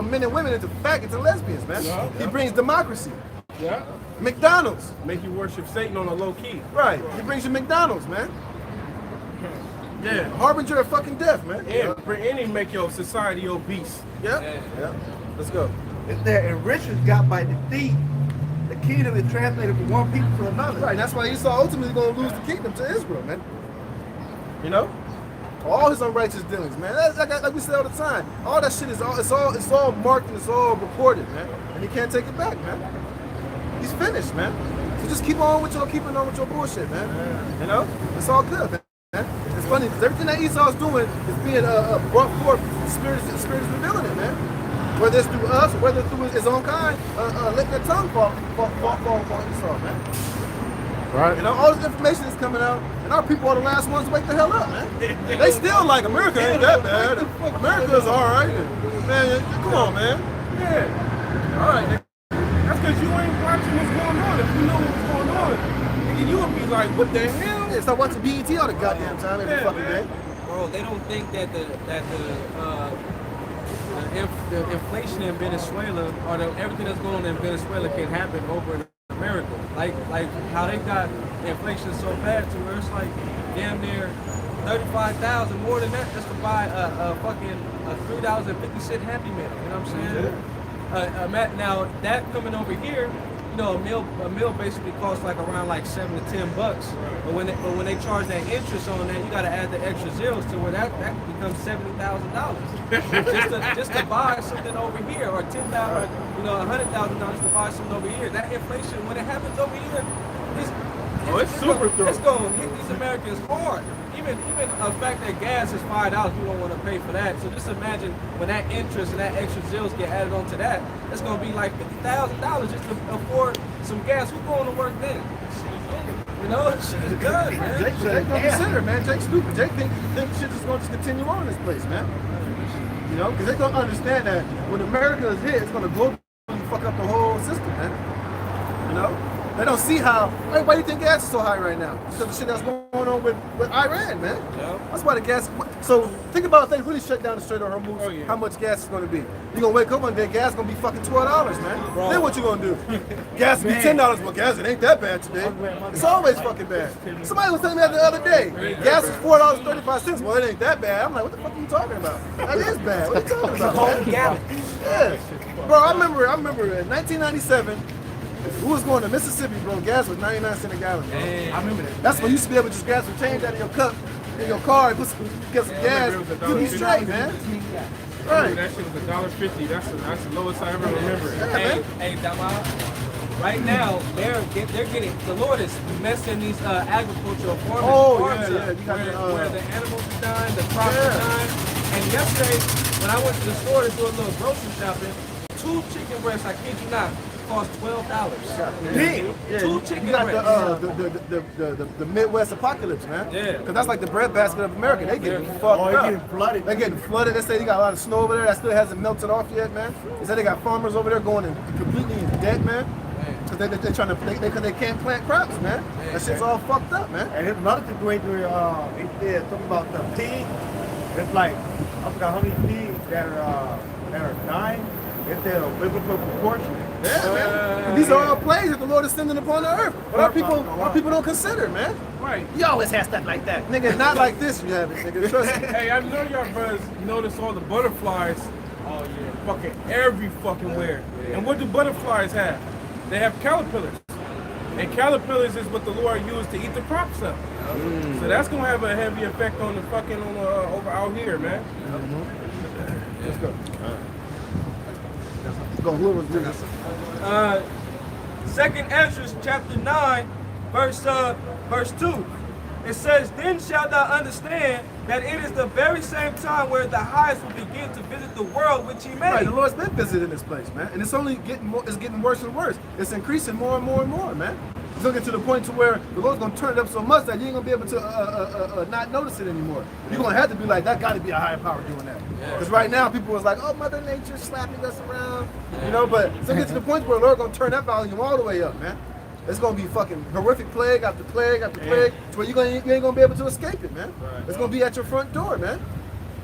men and women into faggots and lesbians, man. Yeah. He brings democracy. Yeah. McDonald's. Make you worship Satan on a low key. Right. He brings you McDonald's, man. Yeah. Harbinger of fucking death, man. And he make your society obese. Yeah. Let's go. If they're enrichment got by defeat, the kingdom is translated from one people to another. Right. That's why Esau ultimately going to lose the kingdom to Israel, man. All his unrighteous dealings, man. That's like we say all the time. All that shit is it's all marked and it's all reported, man. And he can't take it back, man. He's finished, man. So just keep on with your bullshit, man. It's all good, man. It's funny because everything that Esau is doing is being brought forth. The spirit is revealing it, man. Whether it's through us or whether it's through his own kind, let their tongue fall on Esau, man. Right. All this information is coming out, and our people are the last ones to wake the hell up, man. They still like America ain't that bad. America's all right, man. Come on, man. Yeah. All right. That's because you ain't watching what's going on. If you know what's going on, nigga, you would be like, what the hell? Yeah, stop watching BET all the goddamn time every fucking day. Bro, they don't think that the inflation in Venezuela or everything that's going on in Venezuela can happen over in America. Like how they got inflation so bad to where it's like damn near 35,000 more than that just to buy a fucking $3.50 Happy Meal. You know what I'm saying? Now that coming over here, know, a meal basically costs like around like $7 to $10. But when they charge that interest on that, you got to add the extra zeros to where that becomes $70,000 just to buy something over here, or $10,000, $100,000 to buy something over here. That inflation, when it happens over here, it's super through. It's going to hit these Americans hard. Even the fact that gas is $5, you don't want to pay for that. So just imagine when that interest and that extra zeros get added onto that, it's going to be like $50,000 just to afford some gas. Who's going to work then? You know, shit is good, man. Jake don't consider, man. Jake's stupid. Jake think shit is going to just continue on in this place, man. You know, because they don't understand that when America is hit, it's going to globally fuck up the whole system, man. You know? They don't see how. Why do you think gas is so high right now? Because of the shit that's going on with Iran, man. Yeah. That's why the gas. So think about if they really shut down the Strait of Hormuz, how much gas is going to be. You're going to wake up one day, gas is going to be fucking $12, man. Bro. Then what you going to do? Gas will be $10. Well, gas, it ain't that bad today. It's always fucking bad. Somebody was telling me that the other day. Gas is $4.35. Well, it ain't that bad. I'm like, what the fuck are you talking about? That is bad. What are you talking about? Whole gallon. Yeah. Bro, I remember in 1997, we was going to Mississippi, bro. Gas was 99 cents a gallon, bro. I remember that. That's when you used to be able to just grab some change out of your cup in your car and get some gas. You'll be straight, man. Right. That shit was $1.50. That's the lowest I ever remember. Yeah, hey, Dama. Right now, they're getting, the Lord is messing these agricultural farmers farms up, where the animals are dying, the crops are dying. And yesterday, when I went to the store to do a little grocery shopping, 2 chicken breasts, I kid you not, cost $12. Damn. Yeah, 2 chicken you got breasts. the Midwest apocalypse, man. Yeah. Because that's like the breadbasket of America. They getting fucked up. They're getting flooded. They're getting flooded. They say they got a lot of snow over there that still hasn't melted off yet, man. They say they got farmers over there going completely in debt, man. Because they're trying to, because they can't plant crops, man. That shit's all fucked up, man. And there's another situation where they talking about the pigs. It's like, I forgot how many pigs that are dying. It's a biblical proportion. Yeah, man. And these are all plagues that the Lord is sending upon the earth. But our people don't consider, man. Right. You always have stuff like that. Nigga, not like this you have it, nigga. Trust me. Hey, I know y'all brothers notice all the butterflies fucking every fucking where. And what do butterflies have? They have caterpillars. And caterpillars is what the Lord used to eat the crops up. So that's gonna have a heavy effect on the fucking over out here, man. Let's go. Who was doing this? 2nd Ezra chapter 9, verse 2. It says, "Then shalt thou understand that it is the very same time where the highest will begin to visit the world which he made." Right, the Lord's been visiting this place, man, and it's only getting worse and worse. It's increasing more and more and more, man. It's gonna get to the point to where the Lord's gonna turn it up so much that you ain't gonna be able to not notice it anymore. You're gonna have to be like, that got to be a higher power doing that. Because right now people was like, oh, Mother Nature slapping us around, you know. But it's gonna get to the point where the Lord's gonna turn that volume all the way up, man. It's gonna be fucking horrific plague after plague after plague, to where you ain't gonna be able to escape it, man. It's gonna be at your front door, man.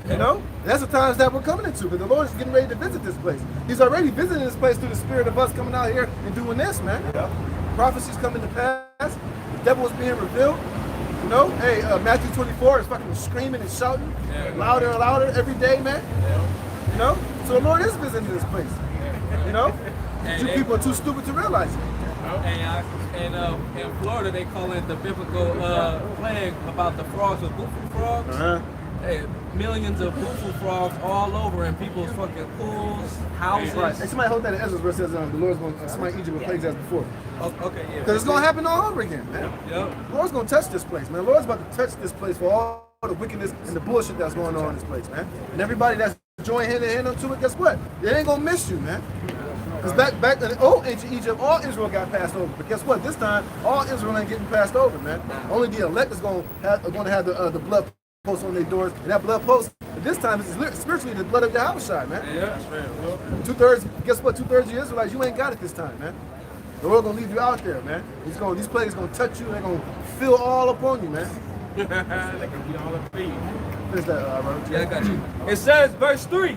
You know? And that's the times that we're coming into, because the Lord is getting ready to visit this place. He's already visiting this place through the spirit of us coming out here and doing this, man. Prophecies coming to pass. The devil is being revealed. You know? Hey, Matthew 24 is fucking screaming and shouting louder and louder every day, man. You know? So the Lord is visiting this place. You know? You people are too stupid to realize it. And in Florida, they call it the biblical plague about the frogs, the bufu frogs. Hey, millions of bufu frogs all over in people's fucking pools, houses. Right. Hey, somebody hold that in Ezra where it says the Lord's going to smite Egypt with plagues as before. Okay, yeah. Because it's going to happen all over again, man. Yep. The Lord's going to touch this place, man. The Lord's about to touch this place for all the wickedness and the bullshit that's going on in this place, man. And everybody that's joined hand in hand onto it, guess what? They ain't going to miss you, man. Because back in the old ancient Egypt, all Israel got passed over. But guess what? This time, all Israel ain't getting passed over, man. Only the elect is going to have the blood posts on their doors. And that blood post, this time, is spiritually the blood of Yahushua, man. Yeah, that's right. Well, 2/3, guess what? 2/3 of the Israelites, you ain't got it this time, man. The Lord going to leave you out there, man. These plagues going to touch you, and they're going to fill all up on you, man. they can be all up for you. Finish that, Robert. Yeah, I got you. It says, verse 3,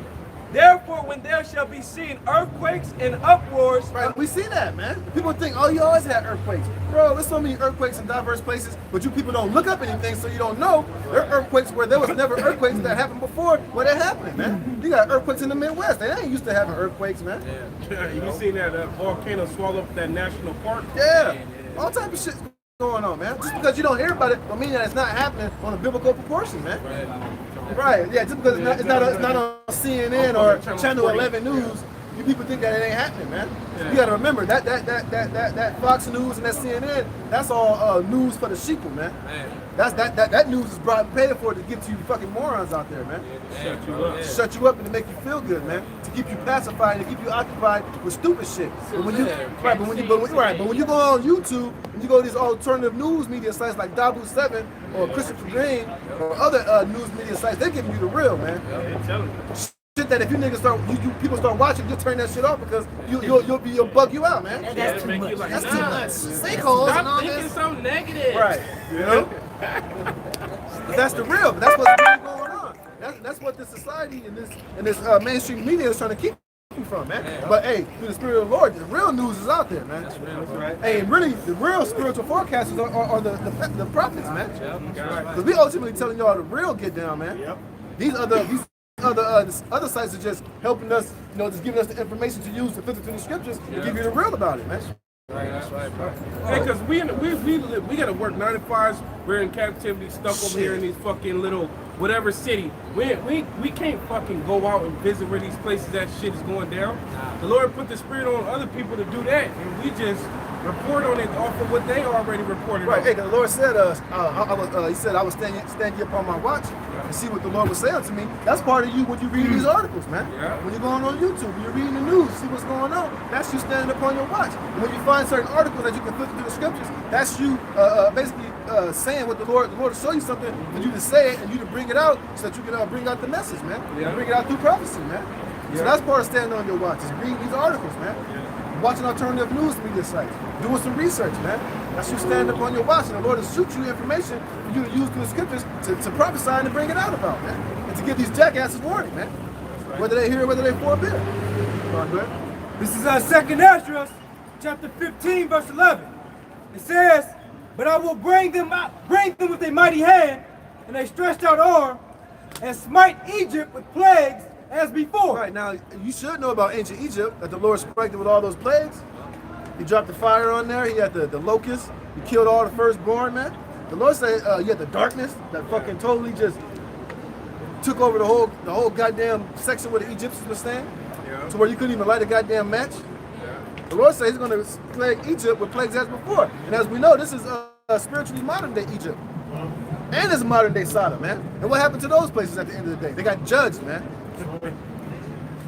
Therefore, when there shall be seen earthquakes and uproars, Right, we see that, man. People think, oh, you always had earthquakes. Bro, there's so many earthquakes in diverse places, but you people don't look up anything, so you don't know. There are earthquakes where there was never earthquakes that happened before, where they're happening, man. You got earthquakes in the Midwest. They ain't used to having earthquakes, man. Yeah, you seen that volcano swallow up that national park? Yeah. All type of shit going on, man. Just because you don't hear about it, don't mean that it's not happening on a biblical proportion, man. Right. Yeah, just because it's not on CNN or Channel 11 News, you people think that it ain't happening, man. You gotta remember that Fox News and that CNN, that's all news for the sheeple, man. That news is brought and paid for to get to you fucking morons out there, man. Shut you up and to make you feel good, man. To keep you pacified and to keep you occupied with stupid shit. But when you but when you go on YouTube and you go to these alternative news media sites like Dabu7 or Christopher Green or other news media sites, they're giving you the real, man. Shit that if you niggas people start watching, you'll turn that shit off because you'll bug you out, man. that's too much. That's too much. Sinkholes and all Thinking this. so negative. Right. You know? But that's the real. But that's what's really going on. That's what this society and this mainstream media is trying to keep you from, man. But hey, through the spirit of the Lord, the real news is out there, man. That's right. Hey, really, the real spiritual forecasters are the prophets, man. Because we ultimately telling y'all the real get down, man. Yep. These other sites are just helping us, you know, just giving us the information to use to filter through the scriptures and give you the real about it, man. That's right, bro. Hey, because we gotta work 9 to 5s. We're in captivity, stuck over here in these fucking little whatever city. We can't fucking go out and visit where these places that shit is going down. The Lord put the spirit on other people to do that, and we just report on it off of what they already reported. Right. on. Hey, the Lord said, He said, I was stand you upon my watch and see what the Lord was saying to me. That's part of you when you read these articles, man. Yeah. When you're going on YouTube, when you're reading the news, see what's going on. That's you standing upon your watch. And when you find certain articles that you can filter through the scriptures, that's you basically saying what the Lord will show you something for you to say it and you to bring it out so that you can bring out the message, man. Yeah. Bring it out through prophecy, man. So that's part of standing on your watch, is reading these articles, man. Watching alternative news media sites, doing some research, man. That's you stand up on your watch, and the Lord will shoot you information for you to use through the scriptures to prophesy and to bring it out about, man. And to give these jackasses warning, man. Whether they hear it, whether they forbid. Go on, go ahead. This is our 2nd Esdras, chapter 15, verse 11. It says, but I will bring them with a mighty hand and a stretched out arm, and smite Egypt with plagues as before. Right, now, you should know about ancient Egypt, that the Lord struck it with all those plagues. He dropped the fire on there, he had the locusts, he killed all the firstborn, man. The Lord said you had the darkness that fucking totally just took over the whole goddamn section where the Egyptians were staying, to where you couldn't even light a goddamn match. The Lord said he's going to plague Egypt with plagues as before. And as we know, this is spiritually modern day Egypt. And it's modern day Sodom, man. And what happened to those places at the end of the day? They got judged, man.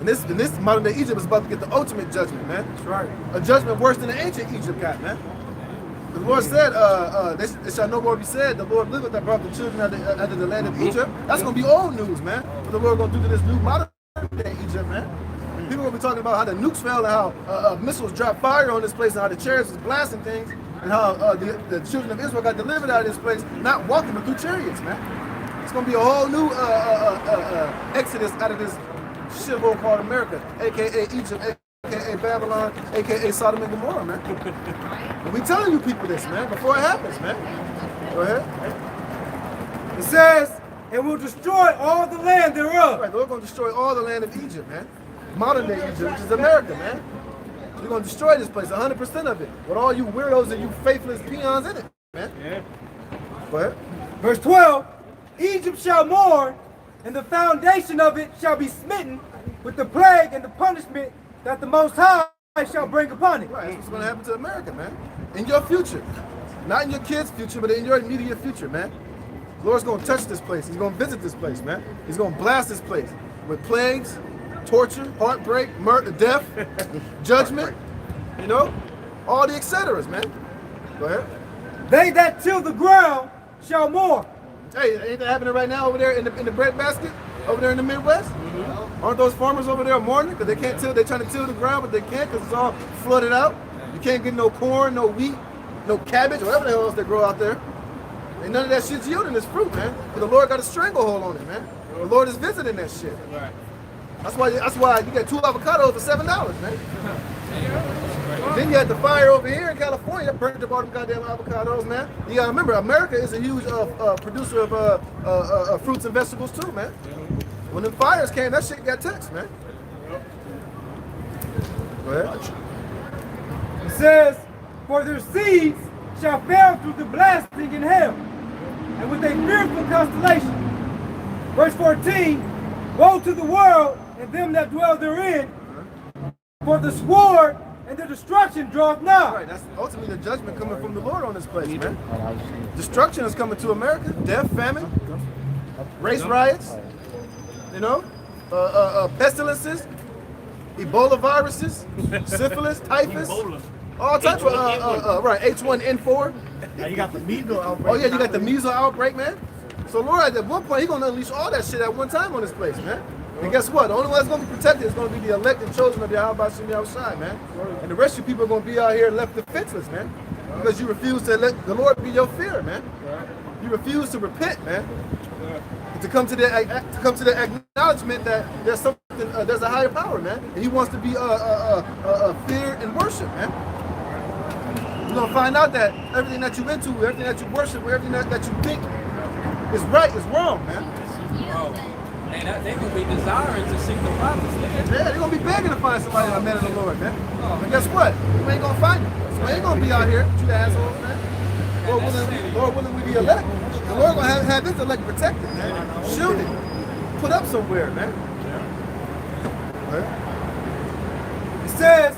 And this modern day Egypt is about to get the ultimate judgment, man. That's right. A judgment worse than the ancient Egypt got, man. The Lord said, it shall no more be said, the Lord liveth that brought the children out of the land of Egypt. That's going to be old news, man. What the Lord going to do to this new modern day Egypt, man. People will be talking about how the nukes fell and how missiles dropped fire on this place and how the chariots was blasting things and how the children of Israel got delivered out of this place, not walking but through chariots, man. It's going to be a whole new exodus out of this shithole called America, a.k.a. Egypt, a.k.a. Babylon, a.k.a. Sodom and Gomorrah, man. And we telling you people this, man, before it happens, man. Go ahead. It says, and will destroy all the land thereof. Right, we're going to destroy all the land of Egypt, man. Modern day Egypt, which is America, man. We're going to destroy this place, 100% of it, with all you weirdos and you faithless peons in it, man. Yeah. Go ahead. Verse 12, Egypt shall mourn, and the foundation of it shall be smitten with the plague and the punishment that the Most High shall bring upon it. Right, that's what's going to happen to America, man. In your future. Not in your kids' future, but in your immediate future, man. The Lord's going to touch this place. He's going to visit this place, man. He's going to blast this place with plagues, torture, heartbreak, murder, death, judgment, you know, all the et ceteras, man. Go ahead. They that till the ground shall mourn. Hey, ain't that happening right now over there in the bread basket? Over there in the Midwest? Aren't those farmers over there mourning? Because they can't till, they're trying to till the ground, but they can't because it's all flooded out. You can't get no corn, no wheat, no cabbage, whatever the hell else they grow out there. And none of that shit's yielding its fruit, man. Because the Lord got a stranglehold on it, man. The Lord is visiting that shit. Right. That's why you get 2 avocados for $7, man. Then you had the fire over here in California that burned up all them goddamn avocados, man. You gotta remember, America is a huge producer of fruits and vegetables too, man. When the fires came, that shit got touched, man. Go ahead. It says, for their seeds shall fail through the blasting in hell, and with a fearful constellation. Verse 14, woe to the world and them that dwell therein, for the sword and the destruction draweth nigh. Right, that's ultimately the judgment coming from the Lord on this place, man. Destruction is coming to America. Death, famine, race riots, you know, pestilences, Ebola viruses, syphilis, typhus, all types of, right, H1N4. Now you got the measles outbreak. Oh yeah, you got the measles outbreak, man. So Lord, at one point, He's gonna unleash all that shit at one time on this place, man. And guess what? The only one that's gonna be protected is gonna be the elected chosen of Yahweh Shem outside, man. And the rest of you people are gonna be out here left defenseless, man. Because you refuse to let the Lord be your fear, man. You refuse to repent, man. To come to the acknowledgement that there's something, there's a higher power, man. And He wants to be feared and worshiped, man. You're gonna find out that everything that you into, everything that you worship, everything that you think is right is wrong, man. And they're going to be desiring to seek the prophets. Yeah, they're going to be begging to find somebody that met in the Lord, man. But guess what? We ain't going to find them. So we ain't going to be out here, you assholes, man. Lord willing, we be elect. The Lord going to have this elect protected, man. Shoot it. Put up somewhere, man. It says,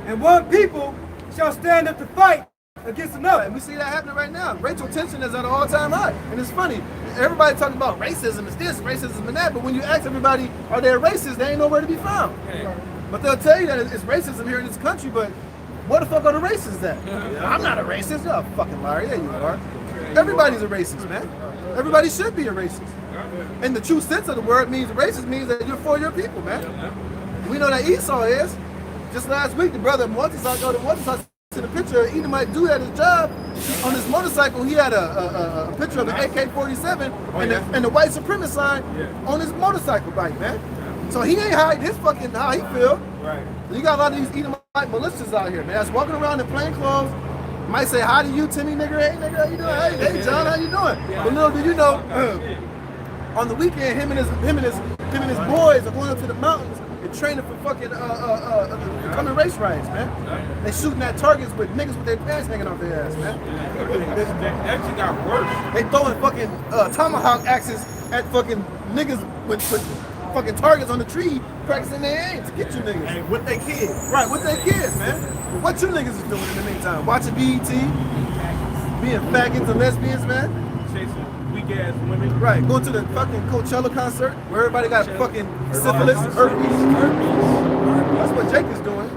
and one people shall stand up to fight against another. And we see that happening right now. Racial tension is at an all-time high. And it's funny. Everybody talking about racism is this, racism and that, but when you ask everybody, are they racist, they ain't nowhere to be found. But they'll tell you that it's racism here in this country, but where the fuck are the racists at? I'm not a racist. You're a fucking liar. Yeah, you are. Everybody's a racist, man. Everybody should be a racist. In the true sense of the word, racist means that you're for your people, man. We know that Esau is. Just last week, the brother Montesaw in a picture of Edomite dude at his job. On his motorcycle, he had a picture of an AK-47 and the white supremacist sign on his motorcycle bike, man. So he ain't hiding his fucking how he feel. Right. So you got a lot of these Edomite militias out here, man. That's walking around in plain clothes. Might say hi to you, Timmy nigga. Hey nigga, how you doing? Hey John, how you doing? But little do you know, on the weekend, him and his boys are going up to the mountains and training for fucking coming race riots, man. They shooting at targets with niggas with their pants hanging off their ass, man. That actually got worse. They throwing fucking tomahawk axes at fucking niggas with fucking targets on the tree, practicing their aim to get you niggas. And with their kids. Right, with their kids, man. What you niggas is doing in the meantime? Watching BET, being faggots and lesbians, man. Chasing weak ass women. Right, going to the fucking Coachella concert where everybody got fucking syphilis, herpes. That's what Jake is doing.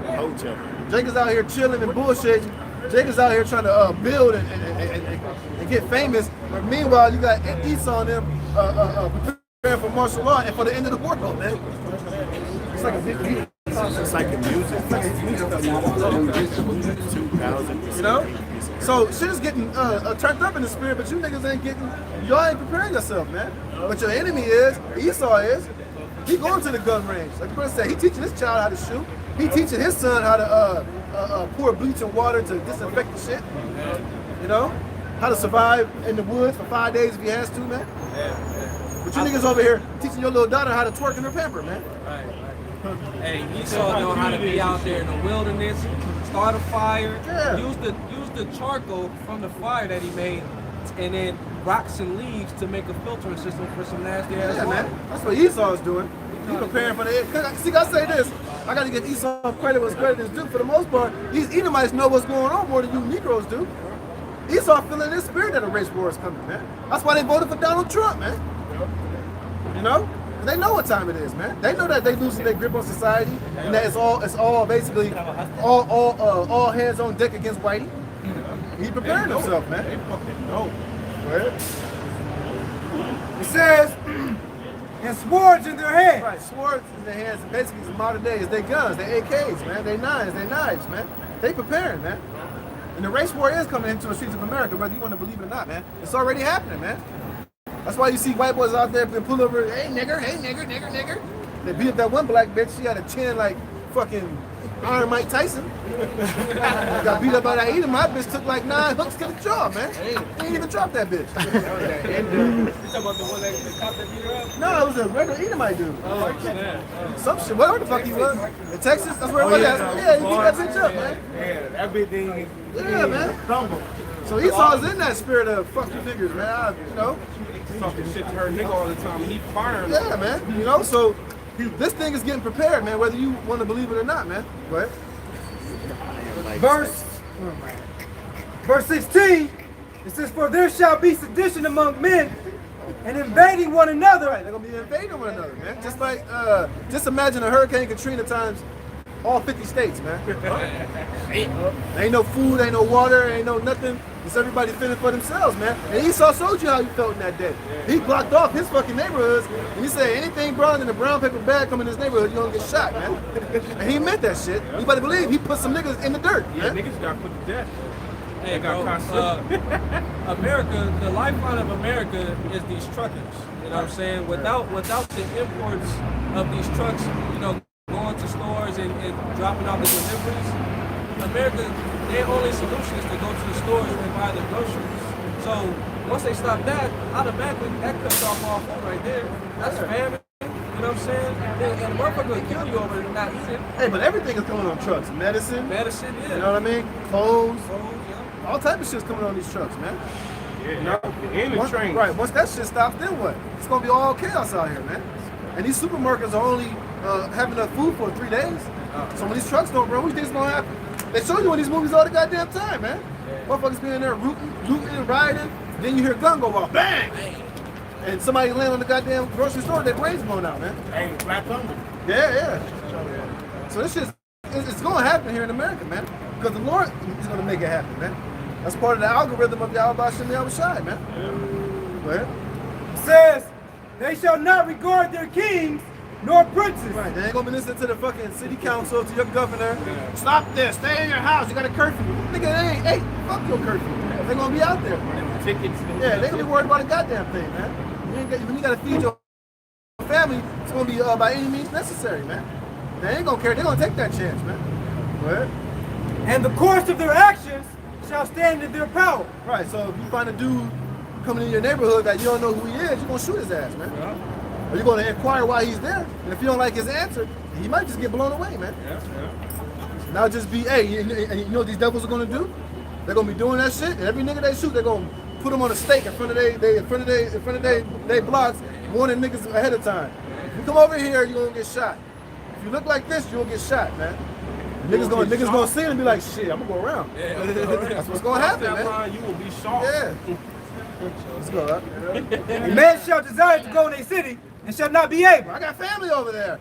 Jake is out here chilling and bullshitting. Jake is out here trying to build and get famous. But meanwhile, you got Esau and them preparing for martial law and for the end of the world, man. It's like a big deal. It's like the music. You know? So shit is getting turned up in the spirit, but you niggas y'all ain't preparing yourself, man. But your enemy is, Esau is, he going to the gun range. Like the brother said, he teaching his child how to shoot. He teaching his son how to pour bleach and water to disinfect the shit. You know? How to survive in the woods for 5 days if he has to, man. But you niggas over here teaching your little daughter how to twerk in her pamper, man. Hey, Esau know how to be out there in the wilderness, start a fire, use the charcoal from the fire that he made, and then rocks and leaves to make a filtering system for some nasty ass water. Man. That's what Esau is doing. He's preparing for the end. See, I say this. I got to give Esau credit what's credit is due. For the most part, these Edomites know what's going on more than you Negroes do. Esau feeling in his spirit that a race war is coming, man. That's why they voted for Donald Trump, man. You know? They know what time it is, man. They know that they losing their grip on society, and that it's all basically all hands on deck against Whitey. He's preparing himself, man. They fucking know. It says, and swords in their hands. Right, swords in their hands. Basically, it's modern day. It's their guns, their AKs, man. Their nines, their knives, man. They preparing, man. And the race war is coming into the streets of America, whether you want to believe it or not, man. It's already happening, man. That's why you see white boys out there being pulled over. Hey nigger, nigger. They beat up that one black bitch. She had a chin like fucking Iron Mike Tyson. Got beat up by that Edomite. Bitch took like 9 hooks to the jaw, man. He didn't even drop that bitch. You talking about the one that the cop that beat her up? No, it was a regular Edomite dude. Oh, snap. Some shit, whatever the fuck he was. In Texas, that's where it was at. Yeah, he beat that bitch up, man. Yeah, that big thing. Yeah, man. Stumble. So Esau's in that spirit of fuck you niggas, man. You know? Talking shit to her nigga all the time. He firing. Yeah, man. You know, so this thing is getting prepared, man, whether you want to believe it or not, man. Go ahead. Verse 16, it says, "For there shall be sedition among men, and invading one another." Right, they're gonna be invading one another, man. Just like, just imagine a Hurricane Katrina times all 50 states, man. Ain't no food, ain't no water, ain't no nothing. It's everybody fending for themselves, man. And Esau showed you how he felt in that day. He blocked off his fucking neighborhoods, and he said anything brown in a brown paper bag come in his neighborhood, you're gonna get shot, man. And he meant that shit. You better believe he put some niggas in the dirt, Yeah, man. niggas got put to death. Hey, got bro, caught slipping. America, the lifeline of America is these truckers. You know what I'm saying? Without the imports of these trucks, you know, going to stores and dropping off the deliveries, America, their only solution is to go to the stores and buy the groceries. So once they stop that, automatically that cuts off all food right there. That's famine. You know what I'm saying? And the motherfucker will kill you over not eating. Hey, but everything is coming on trucks. Medicine, Medicine, yeah. you know what I mean? Clothes, Yeah. all type of shit's coming on these trucks, man. Yeah, and the train. Right, once that shit stops, then what? It's gonna be all chaos out here, man. And these supermarkets are only having enough food for 3 days. So when these trucks don't run, what do you think's gonna happen? They show you in these movies all the goddamn time, man. Motherfuckers be in there looting and riding, then you hear a gun go off, bang! And somebody land on the goddamn grocery store, their brains blown out, man. Hey, Black Thunder. Yeah. So this shit, it's gonna happen here in America, man. Because the Lord is gonna make it happen, man. That's part of the algorithm of Yahweh Shem Yahushai, man. Go ahead. It says, "They shall not regard their kings nor princes." Right, they ain't gonna be listening to the fucking city council, to your governor. Stop this, stay in your house, you got a curfew. Nigga, they ain't, hey, fuck your curfew. They're gonna be out there. Tickets. Yeah, they ain't even worried about a goddamn thing, man. When you gotta feed your family, it's gonna be by any means necessary, man. They ain't gonna care, they're gonna take that chance, man. Go ahead. "And the course of their actions shall stand in their power." Right, so if you find a dude coming in your neighborhood that you don't know who he is, you're gonna shoot his ass, man. Or you're gonna inquire why he's there. And if you don't like his answer, he might just get blown away, man. Now just be, hey, you know what these devils are gonna do? They're gonna be doing that shit, and every nigga they shoot, they're gonna put them on a stake in front of they blocks, warning niggas ahead of time. If you come over here, you're gonna get shot. If you look like this, you're gonna get shot, man. Niggas gonna see it and be like, shit, I'm gonna go around. That's what's gonna happen, That man. line, you will be shocked. Yeah. Let's go, right? "A man shall desire to go in a city, and shall not be able." I got family over there.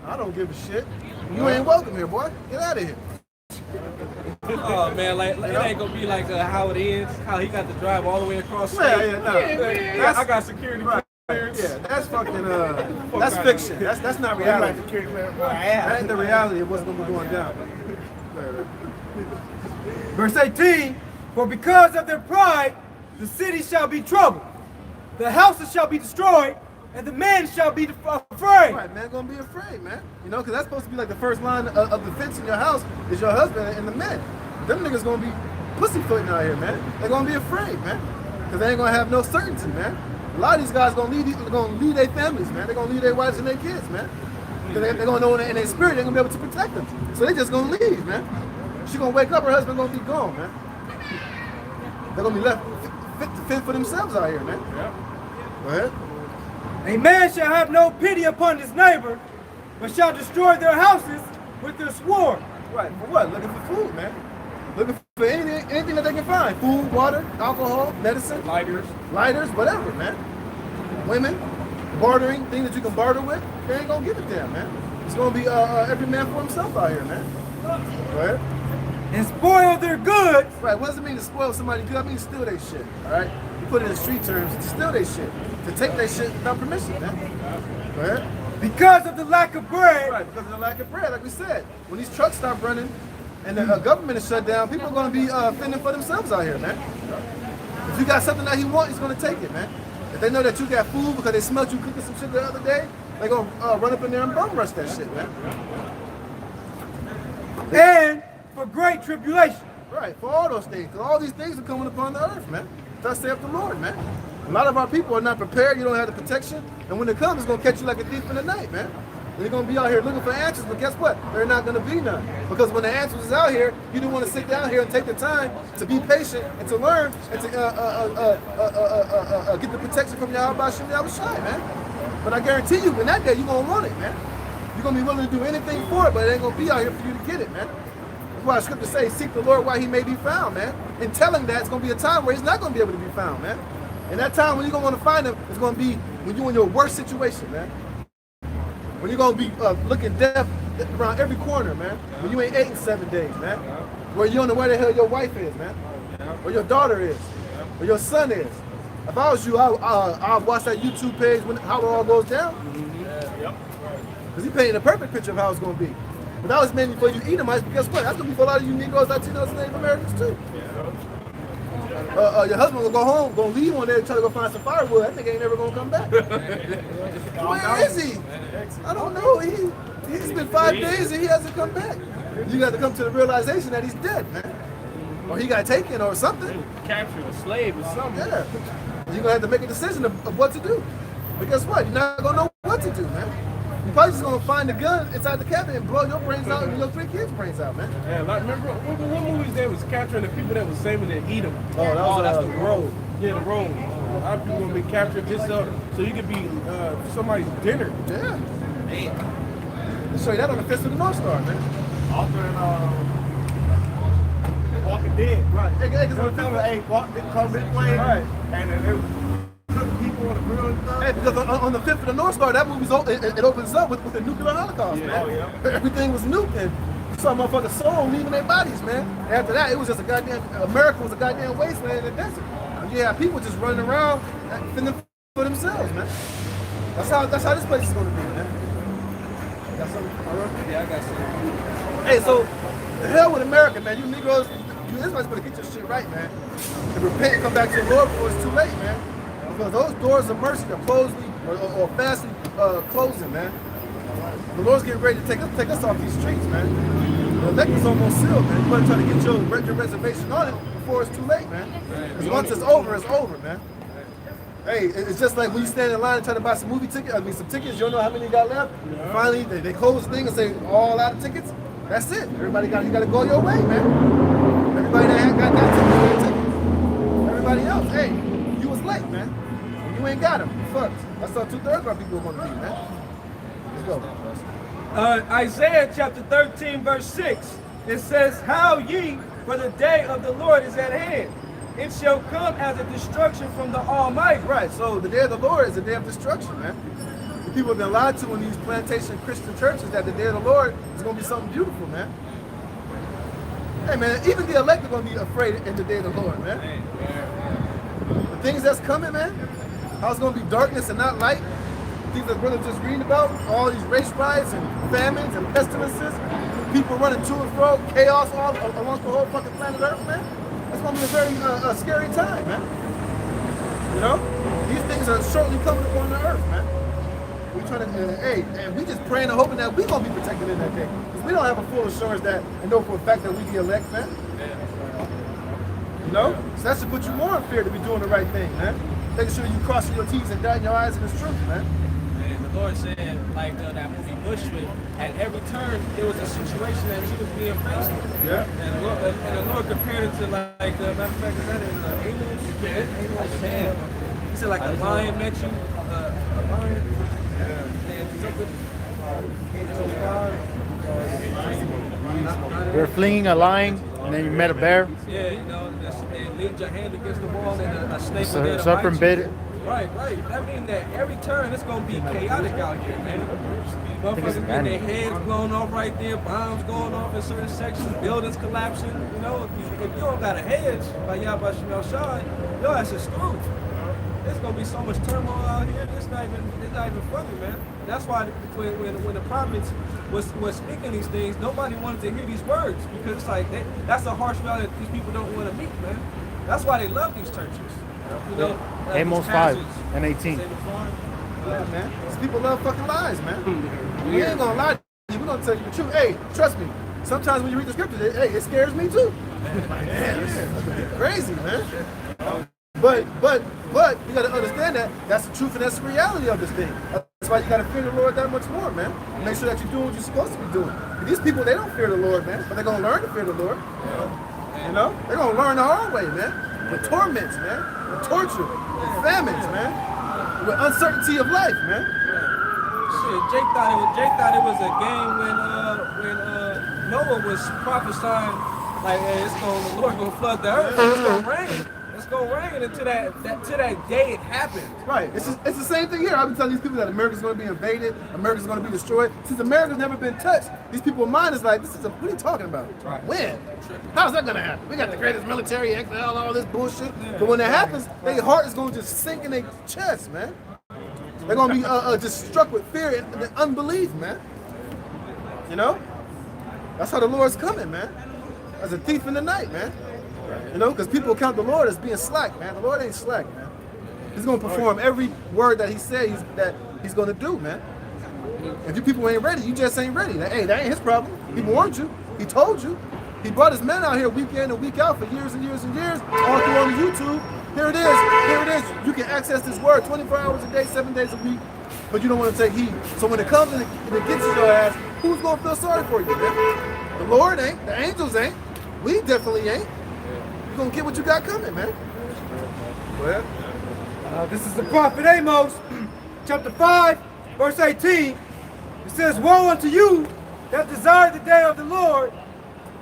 I don't give a shit. You ain't welcome here, boy. Get out of here. Oh man, like it ain't gonna be like how it is, how he got to drive all the way across. Yeah, no. I got security. Yeah, that's fucking that's fiction. That's not reality. That ain't the reality of what's gonna be going down. Verse 18, "For because of their pride, the city shall be troubled, the houses shall be destroyed, and the men shall be afraid." Right, man, gonna be afraid, man. You know, because that's supposed to be like the first line of defense in your house is your husband and the men. Them niggas gonna be pussyfooting out here, man. They're gonna be afraid, man, because they ain't gonna have no certainty, man. A lot of these guys gonna leave their families, man. They're gonna leave their wives and their kids, man. Because they're gonna know in their spirit they're gonna be able to protect them. So they just gonna leave, man. She gonna wake up, her husband gonna be gone, man. They're gonna be left fit to fend for themselves out here, man. Go ahead. "A man shall have no pity upon his neighbor, but shall destroy their houses with their sword." Right, for what? Looking for food, man. Looking for anything that they can find. Food, water, alcohol, medicine, lighters, whatever, man. Women, bartering, things that you can barter with, they ain't gonna give it to them, man. It's gonna be every man for himself out here, man. Go ahead. "And spoil their goods." Right, what does it mean to spoil somebody good? I mean steal their shit, alright? You put it in street terms, to steal their shit. To take their shit without permission, man. Go ahead. "Because of the lack of bread." Right, because of the lack of bread, like we said. When these trucks stop running and the government is shut down, people are going to be fending for themselves out here, man. If you got something that he wants, he's going to take it, man. If they know that you got food because they smelled you cooking some shit the other day, They gonna run up in there and bum rush that shit, man. And for great tribulation. Right, for all those things. 'Cause all these things are coming upon the earth, man. Thus saith the Lord, man. A lot of our people are not prepared. You don't have the protection. And when it comes, it's going to catch you like a thief in the night, man. They're going to be out here looking for answers, but guess what? They're not going to be none. Because when the answers is out here, you don't want to sit down here and take the time to be patient and to learn and to get the protection from Yahweh Shem Yahushai, man. But I guarantee you, in that day, you're going to want it, man. You're going to be willing to do anything for it, but it ain't going to be out here for you to get it, man. That's why the scripture says, seek the Lord while he may be found, man. In telling that, it's going to be a time where he's not going to be able to be found, man. And that time when you're going to want to find him, it's going to be when you're in your worst situation, man. When you're going to be looking death around every corner, man. When you ain't ate in 7 days, man. Where you don't know where the hell your wife is, man. Where your daughter is. Where your son is. If I was you, I'll watch that YouTube page when how it all goes down. Because he painted a perfect picture of how it's going to be. But that was mainly for you Edomites, but guess what? That's going to be for a lot of you Negroes, Latinos, and Native Americans too. Your husband will go home, gonna leave one day and try to go find some firewood. That nigga ain't never gonna come back. Where is he? I don't know. He's been 5 days and he hasn't come back. You got to come to the realization that he's dead, man. Or he got taken or something. Captured a slave or something. Yeah. You're gonna have to make a decision of what to do. But guess what? You're not gonna know what to do, man. You're probably just gonna find the gun inside the cabinet and blow your brains out and your 3 kids' brains out, man. Yeah, like remember what movies they was capturing the people that was saving and eat them? Oh, that was that's the road. Yeah, the road. A lot of people gonna be captured just so you could be somebody's dinner. Yeah. They show you that on the Fist of the North Star, man. Also in Walking Dead. Right. Hey, They walked in, come this plane, Right. and then they put people on the grill and stuff. Hey, because on the 5th of the North Star, that movie's it opens up with the nuclear holocaust, man. Oh, yeah. Everything was nuked, and you saw motherfuckers' soul leaving their bodies, man. After that, it was just a goddamn, America was a goddamn wasteland in the desert. And you have people just running around fending for themselves, man. That's how this place is going to be, man. Got something? Yeah, I got some. Hey, so the hell with America, man. You Negroes, you Israelites better get your shit right, man. And repent and come back to the Lord before it's too late, man. Because those doors of mercy are closely or fastly closing, man. The Lord's getting ready to take us off these streets, man. The elect is almost sealed, man. You better try to get your reservation on it before it's too late, man. Because once it's over, man. Hey, it's just like when you stand in line and try to buy some movie tickets, some tickets, you don't know how many you got left. Yeah. Finally, they close the thing and say, all out of tickets. That's it. You got to go your way, man. Everybody that got tickets. Everybody else, hey, you was late, man. You ain't got them. You fucked. That's how 2/3 of our people are going to be, man. Let's go. Isaiah chapter 13, verse 6. It says, "How ye, for the day of the Lord is at hand. It shall come as a destruction from the Almighty." Right, so the day of the Lord is a day of destruction, man. The people have been lied to in these plantation Christian churches that the day of the Lord is going to be something beautiful, man. Hey, man, even the elect are going to be afraid in the day of the Lord, man. The things that's coming, man, how it's going to be darkness and not light. Things that brothers just reading about, all these race riots and famines and pestilences, people running to and fro, chaos all along the whole fucking planet Earth, man. It's going to be a very scary time, man. You know? These things are shortly coming upon the earth, man. We trying to, and we just praying and hoping that we're going to be protected in that day. Because we don't have a full assurance that, and know for a fact that we the elect, man. You know? So that should put you more in fear to be doing the right thing, man. Making sure you crossing your T's and dotting your I's in this truth, man. And the Lord said, like that movie Bushwick, at every turn, there was a situation that he was being faced with. Yeah. And the Lord compared it to like the matter of fact, is that in Amos? Yeah. He said like a lion met you, a lion. You're flinging a line, and then you met a bear. Yeah, you know, and leaned your hand against the wall, and a snake was there to Serpent bite bit. you. Right. That means that every turn it's gonna be chaotic out here, man. Motherfuckers getting their heads blown off right there, bombs going off in certain sections, buildings collapsing. You know, if you don't got a hedge like Yahweh Shem Shai, your ass is screwed. There's gonna be so much turmoil out here. It's not even funny, man. That's why when the prophets was speaking these things, nobody wanted to hear these words because it's like that's a harsh reality that these people don't want to meet, man. That's why they love these churches. You know, Amos 5 and 18. Yeah, man. These people love fucking lies, man. We ain't gonna lie to you. We're gonna tell you the truth. Hey, trust me. Sometimes when you read the scriptures, it scares me too. Man, that's crazy, man. But you gotta understand that that's the truth and that's the reality of this thing. That's why you gotta fear the Lord that much more, man. Make sure that you're doing what you're supposed to be doing. And these people, they don't fear the Lord, man, but they're gonna learn to fear the Lord. You know, they're gonna learn the hard way, man. With torments, man. With torture, with famines, man. With uncertainty of life, man. Shit, Jake thought it was a game when Noah was prophesying like, hey, the Lord gonna flood the earth. It's gonna rain. It's gonna rain until that day it happens. Right. It's the same thing here. I've been telling these people that America's gonna be invaded, America's gonna be destroyed. Since America's never been touched, these people's mind is like, what are you talking about? Right. When? How's that gonna happen? We got the greatest military, all this bullshit. Yeah. But when that happens, their heart is gonna just sink in their chest, man. They're gonna be just struck with fear and unbelief, man. You know? That's how the Lord's coming, man. As a thief in the night, man. You know, because people count the Lord as being slack, man. The Lord ain't slack, man. He's gonna perform every word that he says that he's gonna do, man. If you people ain't ready, you just ain't ready. Hey, that ain't his problem. He warned you. He told you. He brought his men out here week in and week out for years and years and years, all through on YouTube. Here it is. Here it is. You can access this word 24 hours a day, 7 days a week, but you don't want to take heed. So when it comes and it gets to your ass, who's gonna feel sorry for you, man? The Lord ain't. The angels ain't. We definitely ain't. You're gonna get what you got coming, man. Go ahead. This is the prophet Amos, chapter 5, verse 18. It says, woe unto you that desire the day of the Lord.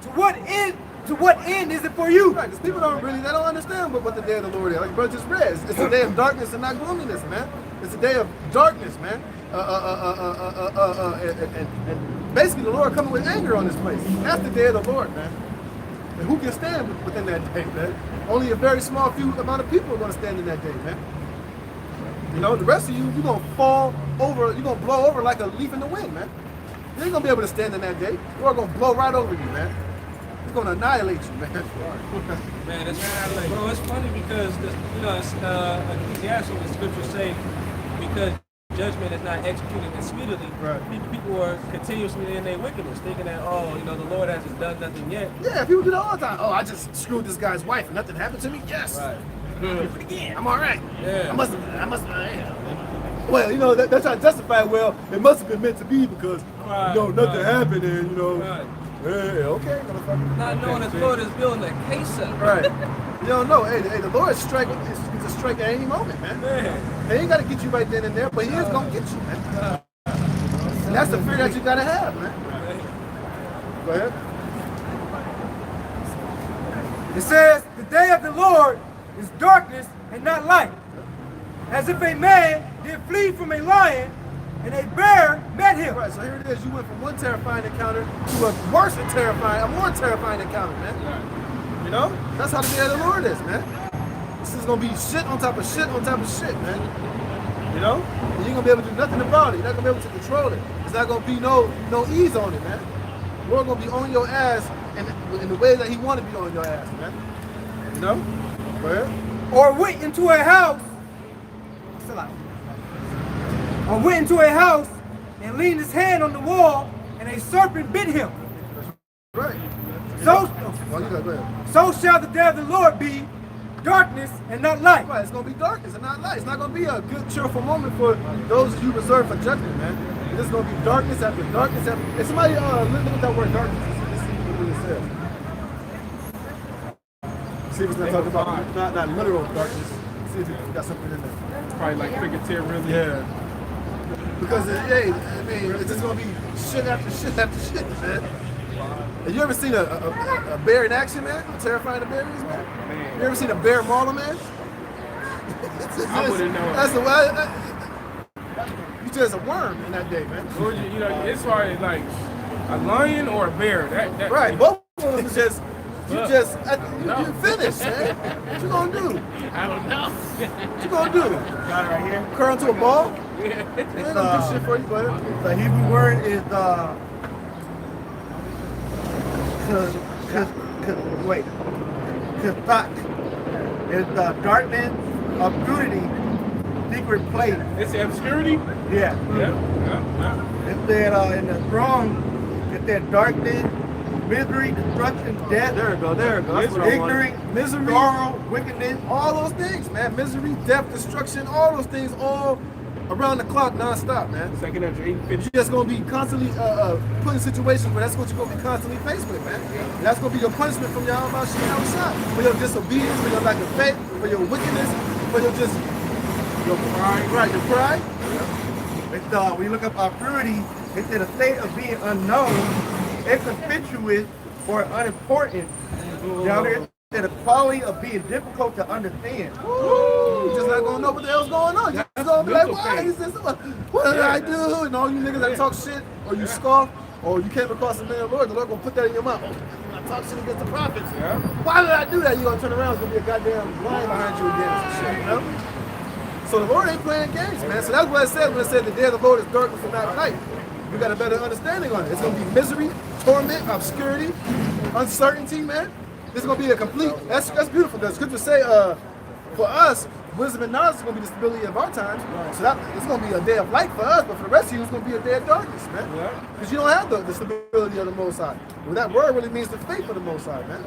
To what end is it for you? Right, because people don't understand what the day of the Lord is. Like brother just read, it's a day of darkness and not gloominess, man. It's a day of darkness, man. And basically the Lord coming with anger on this place. That's the day of the Lord, man. And who can stand within that day, man? Only a very small few amount of people are going to stand in that day, man. You know, the rest of you, you're going to fall over, you're going to blow over like a leaf in the wind, man. You ain't going to be able to stand in that day. The Lord going to blow right over you, man. He's going to annihilate you, man. Man, it's funny because, Ecclesiastes, the scriptures say, because judgment is not executed and speedily, right. People are continuously in their wickedness, thinking that, the Lord hasn't done nothing yet. Yeah, people do that all the time. Oh, I just screwed this guy's wife and nothing happened to me? Yes. Right. Again, I'm all right. Yeah. I must have. Well, you know, they're trying to justify, well, it must have been meant to be because, nothing happened and, hey, okay, motherfucker. Not knowing that the Lord is building a case up. Right. You don't know. Hey, the Lord is striking. He's a strike at any moment, man. He ain't got to get you right then and there, but he is going to get you, man. And that's the fear that you got to have, man. Go ahead. It says, the day of the Lord is darkness and not light. As if a man did flee from a lion and a bear met him. Right, so here it is. You went from one terrifying encounter to a worse and a more terrifying encounter, man. You know? That's how the day of the Lord is, man. This is going to be shit on top of shit on top of shit, man. You know? And you ain't going to be able to do nothing about it. You're not going to be able to control it. There's not going to be no ease on it, man. The Lord going to be on your ass in the way that he want to be on your ass, man. You know? Go ahead. Or went into a house. Or went into a house and leaned his hand on the wall, and a serpent bit him. Right. So shall the day of the Lord be darkness and not light. Right, it's going to be darkness and not light. It's not going to be a good, cheerful moment for those you reserve for judgment, man. This is going to be darkness after darkness after. If somebody look at that word darkness, let's see what it says. See if it's not talking about not literal darkness. See if it's got something in there. It's probably like figurative, really. Yeah. Because it's just gonna be shit after shit after shit, man. Have you ever seen a bear in action, man? How terrifying a bear is, man. You ever seen a bear maul a man? I wouldn't know. That's you just a worm in that day, man. Or it's hard, like a lion or a bear. That right, both of them just. You finished, man. What you gonna do? I don't know. What you gonna do? Got it right here. Curl into a ball? They ain't gonna do shit for you, but the Hebrew word is kazak. It's the darkness, obscurity, secret place. It's obscurity? Yeah. Yeah. It said in the throne, it said darkness, misery, destruction, death. There it go. There it go. That's what I wanted. Ignorance, Misery, sorrow, wickedness. all those things, man. Misery, death, destruction, all those things, all around the clock, non-stop, man. Second after 850. You're just gonna be constantly put in situations where that's what you're gonna be constantly faced with, man. And that's gonna be your punishment from your Almighty outside for your disobedience, for your lack of faith, for your wickedness, for your pride, right? Your pride. It's, when you look up our purity, it's in a state of being unknown, inconspicuous, or unimportant. Down there, it's the quality of being difficult to understand. You're just not gonna know what the hell's going on. You're just gonna be like, why is this? What did I do? And all you niggas that talk shit, or you scoff, or you came across the man of the Lord gonna put that in your mouth. Oh, I talk shit against the prophets. Yeah. Why did I do that? You're gonna turn around, it's gonna be a goddamn line behind you again. Some shit, you know? So the Lord ain't playing games, man. So that's what it said when it said the day of the Lord is darkness and not light. You got a better understanding on it. It's gonna be misery, torment, obscurity, uncertainty, man. It's gonna be a complete. That's beautiful. Because scriptures say, for us, wisdom and knowledge is gonna be the stability of our times. So that it's gonna be a day of light for us, but for the rest of you, it's gonna be a day of darkness, man. Because you don't have the stability of the Most High. Well, that word really means the faith of the Most High, man.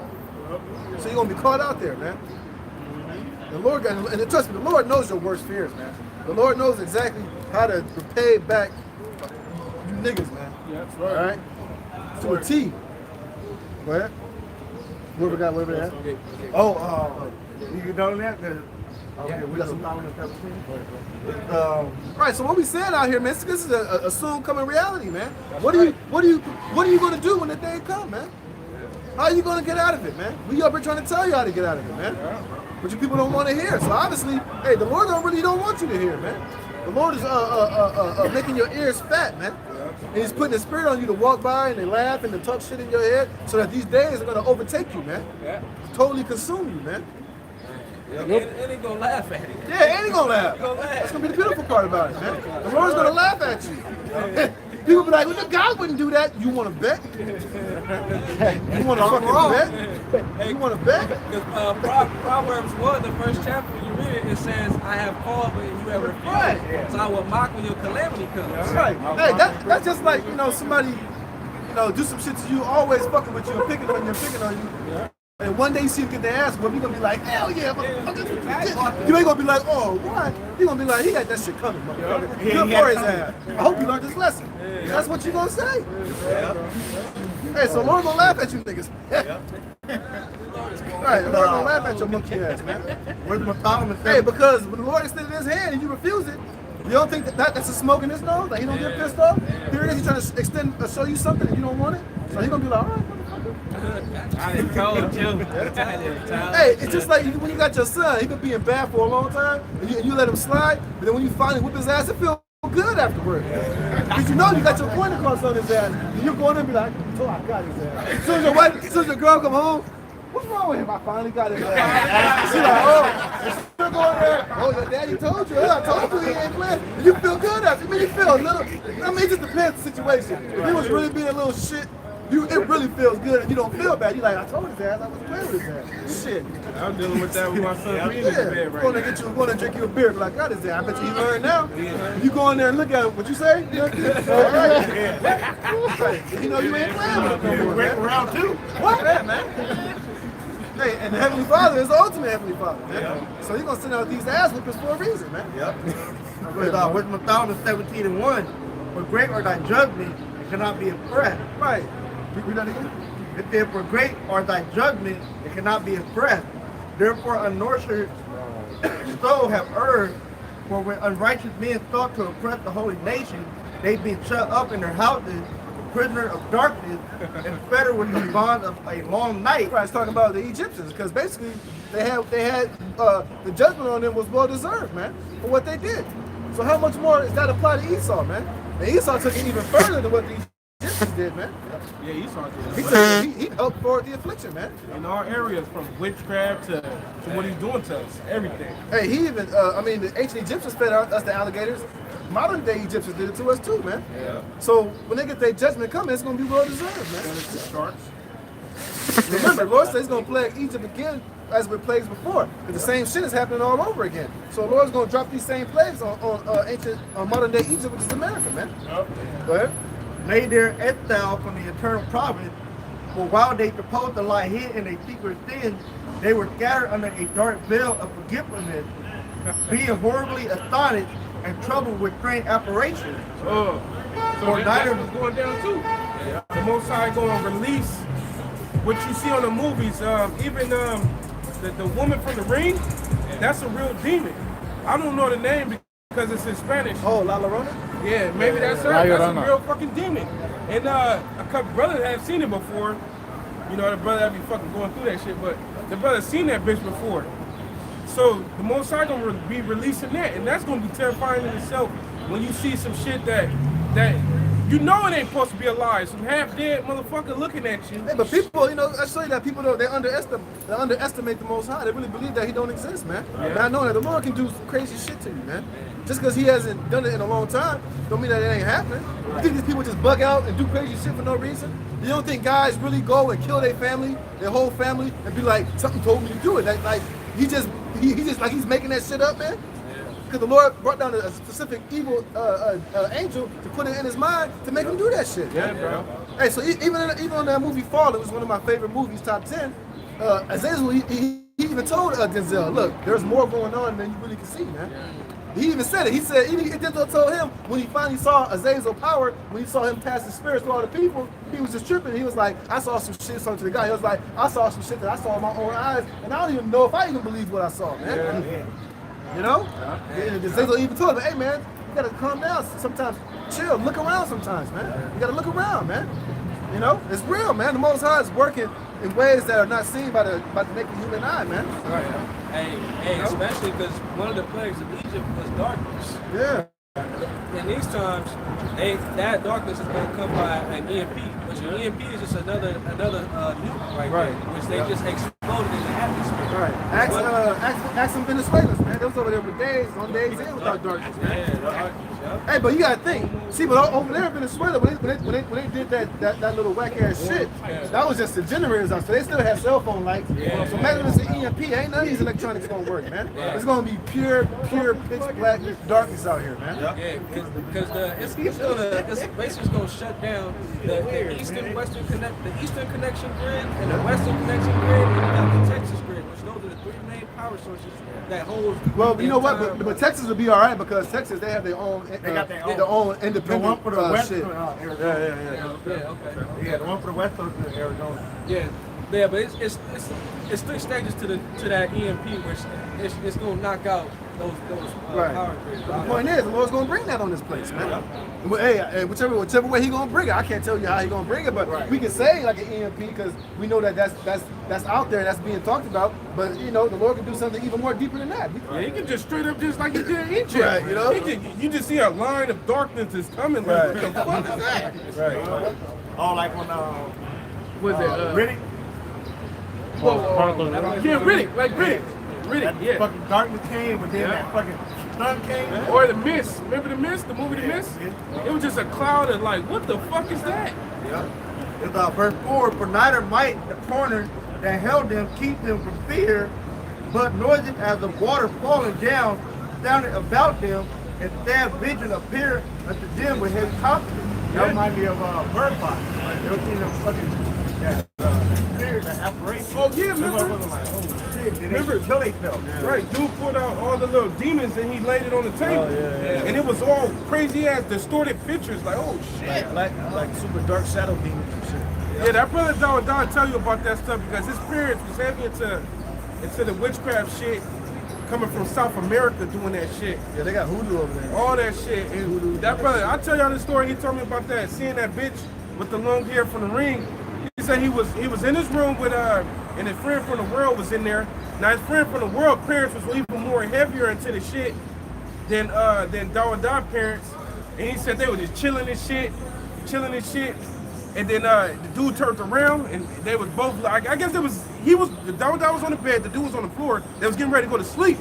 So you're gonna be caught out there, man. The Lord, and trust me, the Lord knows your worst fears, man. The Lord knows exactly how to repay back you niggas, man. Yeah, that's right. All right? To a T. Go ahead. Where we got that? Oh, you can know that? Okay, we got some power in 17. Right, so what we saying out here, man, this is a soon coming reality, man. What are you gonna do when the day come, man? How are you gonna get out of it, man? We up here trying to tell you how to get out of it, man. But you people don't want to hear. So obviously, hey, the Lord don't want you to hear, man. The Lord is making your ears fat, man. And He's putting His Spirit on you to walk by and they laugh and to talk shit in your head, so that these days are gonna overtake you, man. Totally consume you, man. And ain't gonna laugh at it. Yeah, ain't he gonna laugh? That's gonna be the beautiful part about it, man. The Lord's gonna laugh at you. People be like, well, God wouldn't do that. You want to bet? You want to fucking bet? You want to bet? Because Proverbs 1, the first chapter, when you read it, it says, I have called, but you have refused. Right. So I will mock when your calamity comes. That's right. Hey, that's just like, somebody, do some shit to you, always fucking with you and picking on you. And one day you see him get their ass whooped, you're gonna be like, hell yeah, motherfucker. You ain't gonna be like, oh, what? You're gonna be like, he got that shit coming, motherfucker. Good for his ass. I hope you learned this lesson. That's what you gonna say. Hey, so Lord gonna laugh at you niggas. Right, the Lord gonna laugh at your monkey ass, man. Where's my Solomon? Hey, because when the Lord extended his hand and you refuse it, you don't think that's a smoke in his nose? Like he don't get pissed off? Here it is, he's trying to show you something and you don't want it? So he's gonna be like, all right, I done told you. hey, it's just like when you got your son, he could be in bad for a long time, and you let him slide, but then when you finally whip his ass, it feels good afterward. Because you got your point across on his ass, and you're going in and be like, oh, I got his ass. As soon as your girl come home, what's wrong with him? I finally got his ass. She's like, oh, you're going there. Oh, your daddy told you. I told you he ain't playing. And you feel good after. I mean, you feel a little, it just depends on the situation. If he was really being a little shit, it really feels good and you don't feel bad. You're like, I told his ass I was playing with his ass. Shit. I'm dealing with that with my son being in the bed right now. Going to drink you a beer, be like, God is there. I bet you he learned now. You go in there and look at him. What you say? Yeah. All right. You ain't playing with him no more, man. Round two. What? Yeah, man. Hey, and the Heavenly Father is the ultimate Heavenly Father, man. Yeah. So he's going to send out these ass whippers for a reason, man. Yep. Where's my Solomon 17:1? For great are thy judgment, it cannot be expressed. Right. Read that again. If therefore great are thy judgment, it cannot be expressed. Therefore unnurtured soul have erred, for when unrighteous men thought to oppress the holy nation, they be shut up in their houses, prisoner of darkness, and fettered with the bonds of a long night. Right, it's talking about the Egyptians, because basically they had the judgment on them was well deserved, man, for what they did. So how much more does that apply to Esau, man? And Esau took it even further than what the Egyptians did, man. Yeah, Esau did. He helped forward the affliction, man. In all areas, from witchcraft to what he's doing to us, everything. Hey, he even, the ancient Egyptians fed us the alligators. Modern day Egyptians did it to us too, man. Yeah. So when they get their judgment coming, it's going to be well deserved, man. And it's the sharks. Remember, the Lord says he's going to plague Egypt again as with plagues before. Because the same shit is happening all over again. So the Lord's going to drop these same plagues on ancient, modern day Egypt, which is America, man. Go ahead. Lay their exile from the eternal providence, for while they supposed to lie hid in a secret sin, they were scattered under a dark veil of forgetfulness, being horribly astonished and troubled with strange apparitions. So that's what's going down too. The Most High going to release what you see on the movies. Even the woman from the ring, that's a real demon. I don't know the name because it's in Spanish. Oh, La Llorona? Yeah, maybe that's her. La That's a Llorona. real fucking demon. And a couple brothers have seen it before. You know, the brother that be fucking going through that shit, but the brother seen that bitch before. So the Most High gonna be releasing that, and that's gonna be terrifying in itself when you see some shit that you know it ain't supposed to be alive. Some half dead motherfucker looking at you. Hey, but people, you know, I show you that people don't, they underestimate the Most High. They really believe that He don't exist, man. Not knowing that the Lord can do some crazy shit to you, man. Just because He hasn't done it in a long time, don't mean that it ain't happening. You think these people just bug out and do crazy shit for no reason? You don't think guys really go and kill their family, their whole family, and be like, something told me to do it? Like he just like he's making that shit up, man. Because the Lord brought down a specific evil angel to put it in his mind to make him do that shit. Yeah, bro. Hey, so even on that movie Fall, it was one of my favorite movies, top 10. Azazel, he even told Denzel, look, there's more going on than you really can see, man. He even said it. He said, even Denzel told him when he finally saw Azazel's power, when he saw him pass the spirits to all the people, he was just tripping. He was like, I saw some shit, something to the guy. He was like, I saw some shit that I saw with my own eyes, and I don't even know if I even believe what I saw, man. You know? And Azazel even told him, hey, man, you gotta calm down. Sometimes chill, look around sometimes, man. You gotta look around, man. You know? It's real, man. The Most High is working in ways that are not seen by the naked human eye, man. Right. Hey, especially because one of the plagues of Egypt was darkness. Yeah. In these times, that darkness is going to come by an EMP, which an EMP is just another nuke right there, which they just exploded in the atmosphere. Right. Ask some Venezuelans, man. They was over there for days, on days in without darkness, man. Hey, but you gotta think. See, but over there in Venezuela, when they did that little whack ass shit, that was just the generators out. So they still had cell phone lights. So imagine it's an EMP. Ain't none of these electronics gonna work, man. It's gonna be pure pitch black darkness out here, man. Yeah, because it's basically gonna shut down the eastern connection grid and the western connection grid and you got the Texas grid, which those are the three main power sources that hold. Well, you know what? But Texas will be all right because Texas they have their own. They got their own independent The one for the western shit. Arizona. Okay. Yeah, the one for the west coast of Arizona. Yeah, but it's three stages to that EMP, which it's gonna knock out those power grids. The point is, the Lord's gonna bring that on this place, man. Hey, whichever way He gonna bring it, I can't tell you how He gonna bring it, but we can say like an EMP because we know that's out there, that's being talked about. But you know, the Lord can do something even more deeper than that. Yeah, He can just straight up just like He did in Egypt. Right, you know? You just see a line of darkness is coming. Like, what the fuck is that? Right. All like when Was it Riddick, Riddick, yeah. fucking darkness came, but then that fucking sun came. Or The Mist. Remember The Mist? The movie The Mist? It was just a cloud of like, what the fuck is that? It's verse 4, for neither might the corner that held them keep them from fear, but noisy as the water falling down, sounded about them, and stabbed vision appeared unto them with heavy confidence. That reminds me of Bird Box. You ever seen them fucking spirit, that apparition? Oh yeah, remember? Like, oh shit, Remember? until they fell. Right, dude put out all the little demons and he laid it on the table. And it was all crazy ass distorted pictures, like, oh shit. Like super dark shadow demons and shit. Yeah, that brother Don tell you about that stuff because his parents was heavy into the witchcraft shit, coming from South America doing that shit. Yeah, they got hoodoo over there. All that shit. And that brother, I'll tell y'all the story. He told me about that, seeing that bitch with the long hair from the ring. He said he was in his room with and his friend from the world was in there. Now his friend from the world parents was even more heavier into the shit than Dawa parents. And he said they were just chilling and shit. And then the dude turned around and they was both like, I guess the Dawa was on the bed, the dude was on the floor, they was getting ready to go to sleep.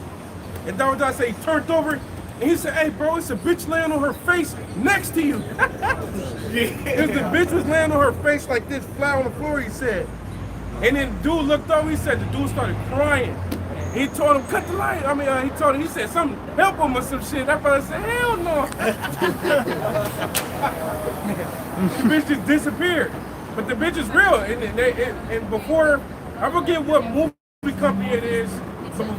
And Dawa said he turned over and he said, hey bro, it's a bitch laying on her face next to you. Because the bitch was laying on her face like this, flat on the floor, he said. And then dude looked over, he said the dude started crying. He told him, cut the light. I mean, he said something, help him or some shit. That brother said, hell no. The bitch just disappeared. But the bitch is real. And before, I forget what movie company it is,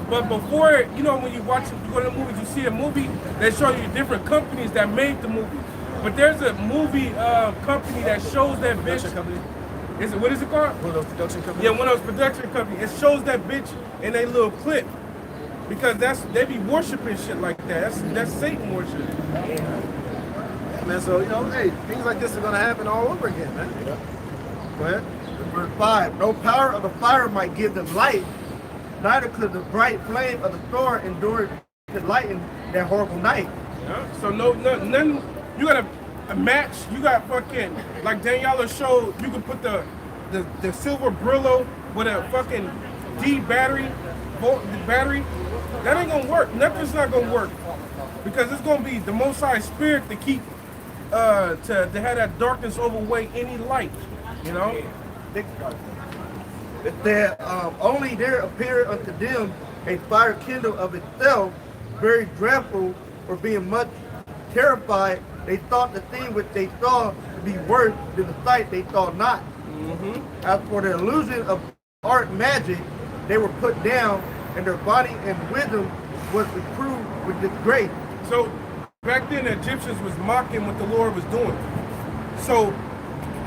but before, you know, when you watch, you go to the movies, you see a movie, they show you different companies that made the movie. But there's a movie company that shows that bitch. What is it called? One of those production companies? Yeah, one of those production companies. It shows that bitch in a little clip. Because they be worshiping shit like that. That's Satan worship. Yeah, man, so, you know, hey, things like this are going to happen all over again, man. Yeah. Go ahead. Verse 5, no power of the fire might give them light, neither could the bright flame of the thorn endure to lighten that horrible night. Yeah. So none, you got a match, you got fucking, like Daniela showed, you can put the silver Brillo with a fucking D battery, that ain't gonna work. Nothing's not gonna work. Because it's gonna be the Most High Spirit to keep, to have that darkness overweigh any light, you know? If there only there appeared unto them a fire kindled of itself, very dreadful, or being much terrified, they thought the thing which they saw to be worse than the sight they saw not. As for the illusion of art magic, they were put down, and their body and wisdom was reproved with disgrace. So back then the Egyptians was mocking what the Lord was doing. So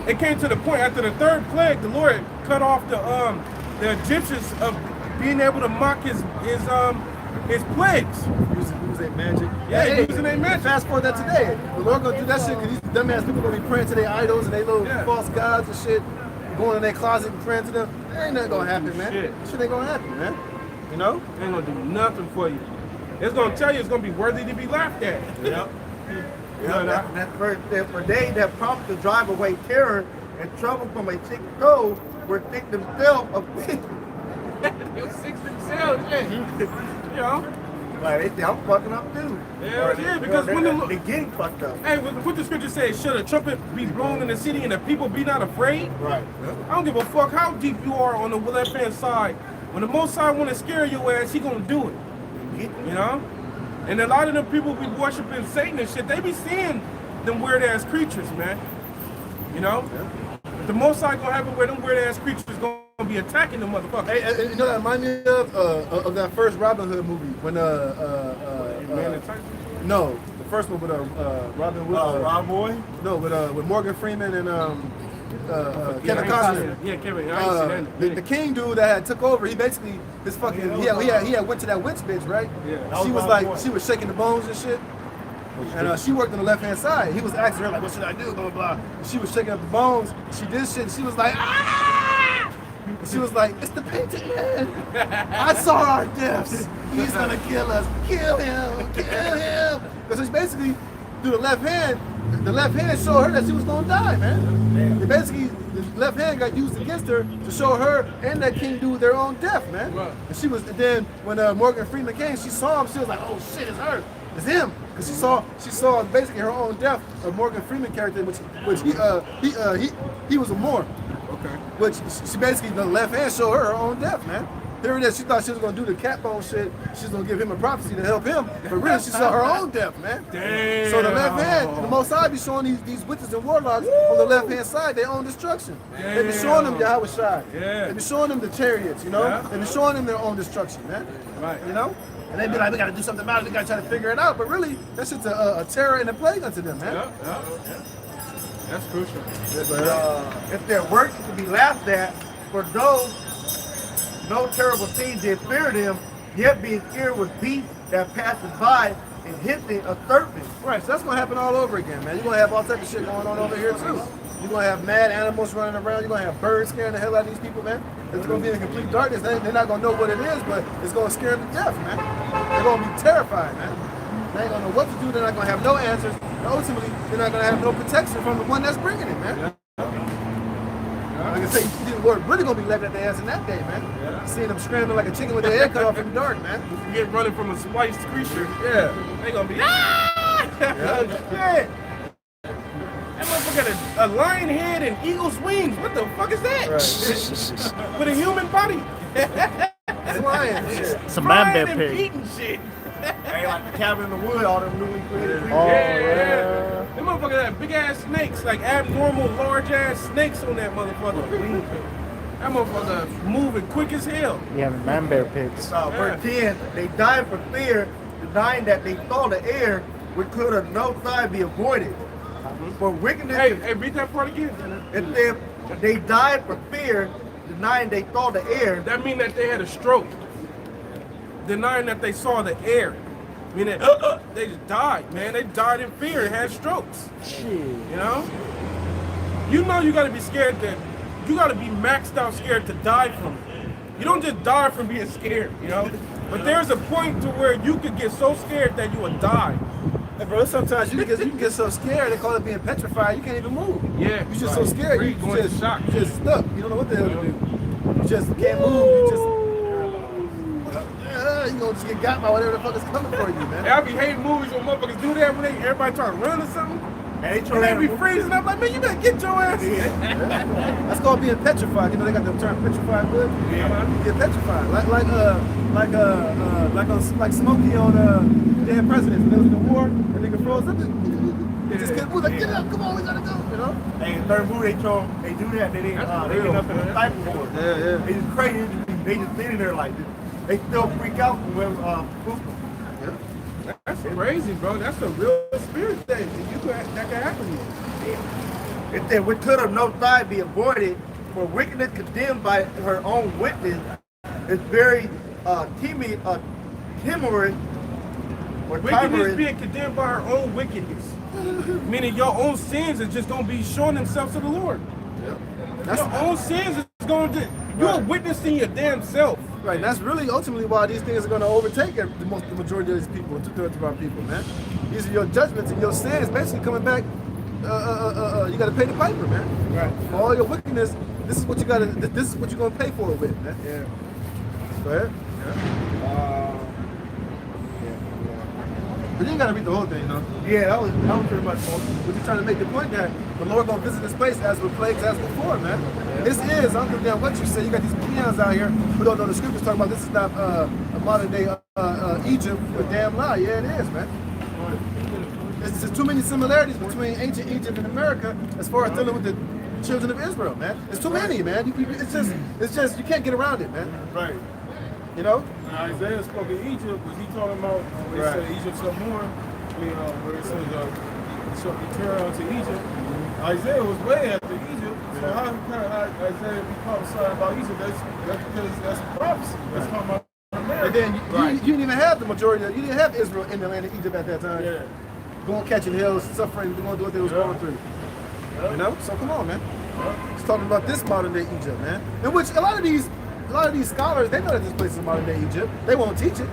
it came to the point after the third plague, the Lord cut off the Egyptians of being able to mock his plagues. Using their magic. Yeah, using their magic. Fast forward that today. The Lord gonna do that shit because these dumbass people gonna be praying to their idols and their little false gods and shit. Going in their closet and praying to them. There ain't nothing gonna happen, man. Shit ain't gonna happen, man. You know? Ain't gonna do nothing for you. It's gonna tell you it's gonna be worthy to be laughed at. Yep. That for they that prompt to drive away terror and trouble from a sick soul were sick themselves of They're sick themselves, yeah. You know? Like they say, I'm fucking up too. Yeah, because when they getting fucked up. Hey, what the scripture says, should a trumpet be blown in the city and the people be not afraid? Right. I don't give a fuck how deep you are on the left-hand side. When the Most High want to scare your ass, he gonna do it. You know? And a lot of them people be worshiping Satan and shit, they be seeing them weird-ass creatures, man. You know? The Most High gonna have it where them weird-ass creatures gonna be attacking the motherfuckers. Hey, you know that remind me of that first Robin Hood movie when no, the first one with Robin Hood. Rob Boy? No, with Morgan Freeman and Kevin Costner. Yeah, Kevin. I ain't seen that. The king dude that had took over, he basically his fucking he had went to that witch bitch, right? Yeah. She was like she was shaking the bones and shit. And she worked on the left hand side. He was asking her like, "What should I do?" Blah blah blah. And she was shaking up the bones. She did shit. And she was like, "Ah!" And she was like, "It's the painted man. I saw our deaths. He's gonna kill us. Kill him. Kill him." Because it's basically through the left hand showed her that she was gonna die, man. It basically, the left hand got used against her to show her and that king dude their own death, man. Right. And then when Morgan Freeman came, she saw him. She was like, "Oh shit, it's her. It's him." Because she saw basically her own death of Morgan Freeman character, which he was a Moor. Okay. Which she basically, the left hand showed her own death, man. There it is. She thought she was gonna do the cat bone shit. She's gonna give him a prophecy to help him, but really she saw her own death, man. Damn. So the left hand, the Most High be showing these witches and warlocks on the left hand side their own destruction. They be showing them Yahweh Shai. Yeah. They be showing them the chariots, you know. They be showing them their own destruction, man. Right. You know. And they be like, we gotta do something about it. We gotta try to figure it out. But really, that shit's a terror and a plague unto them, man. Yeah. That's crucial. If their works to be laughed at, for though no terrible thing did fear them, yet being scared with beasts that passes by and hissing of serpents. Right, so that's gonna happen all over again, man. You're gonna have all type of shit going on over here too. You're gonna have mad animals running around. You're gonna have birds scaring the hell out of these people, man. It's gonna be in complete darkness. They're not gonna know what it is, but it's gonna scare them to death, man. They're gonna be terrified, man. They ain't gonna know what to do. They're not gonna have no answers. And ultimately, they're not gonna have no protection from the one that's bringing it, man. Like I say, we're really gonna be left at their ass in that day, man. Seeing them scrambling like a chicken with their head cut off in the dark, man. You get running from a spliced creature. Yeah. They gonna be Shit. That motherfucker got a lion head and eagle's wings. What the fuck is that? With a human body. Flying shit. Some man bear Flying and pig. eating shit. Hey, like the cabin in the wood, all them newly created creatures. Oh, Yeah. Them motherfuckers had big ass snakes, like abnormal large ass snakes on that motherfucker. That motherfucker moving quick as hell. Yeah, man bear pigs. Verse 10, they died for fear, denying that they saw the air, which could of no side be avoided. For wickedness, Hey, read that part again. it said, they died for fear, denying they saw the air. That mean that they had a stroke. Denying that they saw the air. Meaning they just died, man. They died in fear and had strokes. You know? You know you gotta be scared that you gotta be maxed out scared to die from it. You don't just die from being scared, you know? But there's a point to where you could get so scared that you would die. Hey, bro, sometimes you can get so scared, they call it being petrified, you can't even move. Yeah. You're just so scared, you going into shock. you just stuck. You don't know what the hell to do. You just can't move. You just you gonna just get got by whatever the fuck is coming for you, man. Hey, I be hating movies when motherfuckers do that when everybody try to run or something. And And they be freezing up like, man, you better get your ass in. That's called being petrified. You know they got the term petrified wood. Yeah. You get petrified, like Smokey on Dead Presidents. When they was in the war, and nigga froze up. They just couldn't move. Like, get up, come on, we gotta go. You know? Hey, in third movie, they do that. They get up in the cycle board. Yeah. They just crazy. They just sitting there like this. They still freak out when That's crazy, bro. That's a real spirit thing that can happen to you. it said, which could have no side be avoided, for wickedness condemned by her own witness is very timorous or Wickedness timorous. being condemned by our own wickedness. Meaning your own sins are just going to be showing themselves to the Lord. Your own sins is going to... You're witnessing your damn self. Right, and that's really ultimately why these things are going to overtake the majority of these people, 2/3 of our people, man. These are your judgments and your sins basically coming back. You got to pay the piper, man. Right. For all your wickedness, this is what you got to. This is what you're going to pay for it with, man. Yeah. Go ahead. But you ain't got to read the whole thing, you know. Yeah, that was pretty much all. But you're trying to make the point that the Lord gonna visit this place as with plagues as before, man. This is, I don't give a damn what you say. You got these peons out here who don't know the scriptures talking about this is not a modern day Egypt, a damn lie. Yeah, it is, man. There's just too many similarities between ancient Egypt and America as far as dealing with the children of Israel, man. It's too many, man. It's just you can't get around it, man. Right. You know? When Isaiah spoke in Egypt, was he talking about when he said Egypt shall mourn? Where it says it shall be turned unto Egypt. Isaiah was way after Egypt. So how can Isaiah be prophesying about Egypt? That's because that's prophecy. That's talking about America. And then you didn't even have the majority you didn't have Israel in the land of Egypt at that time. Yeah. Going catching hills, suffering, going through what they was going through. You know? So come on, man. He's talking about this modern day Egypt, man. In which a lot of these scholars, they know that this place is modern day Egypt. They won't teach it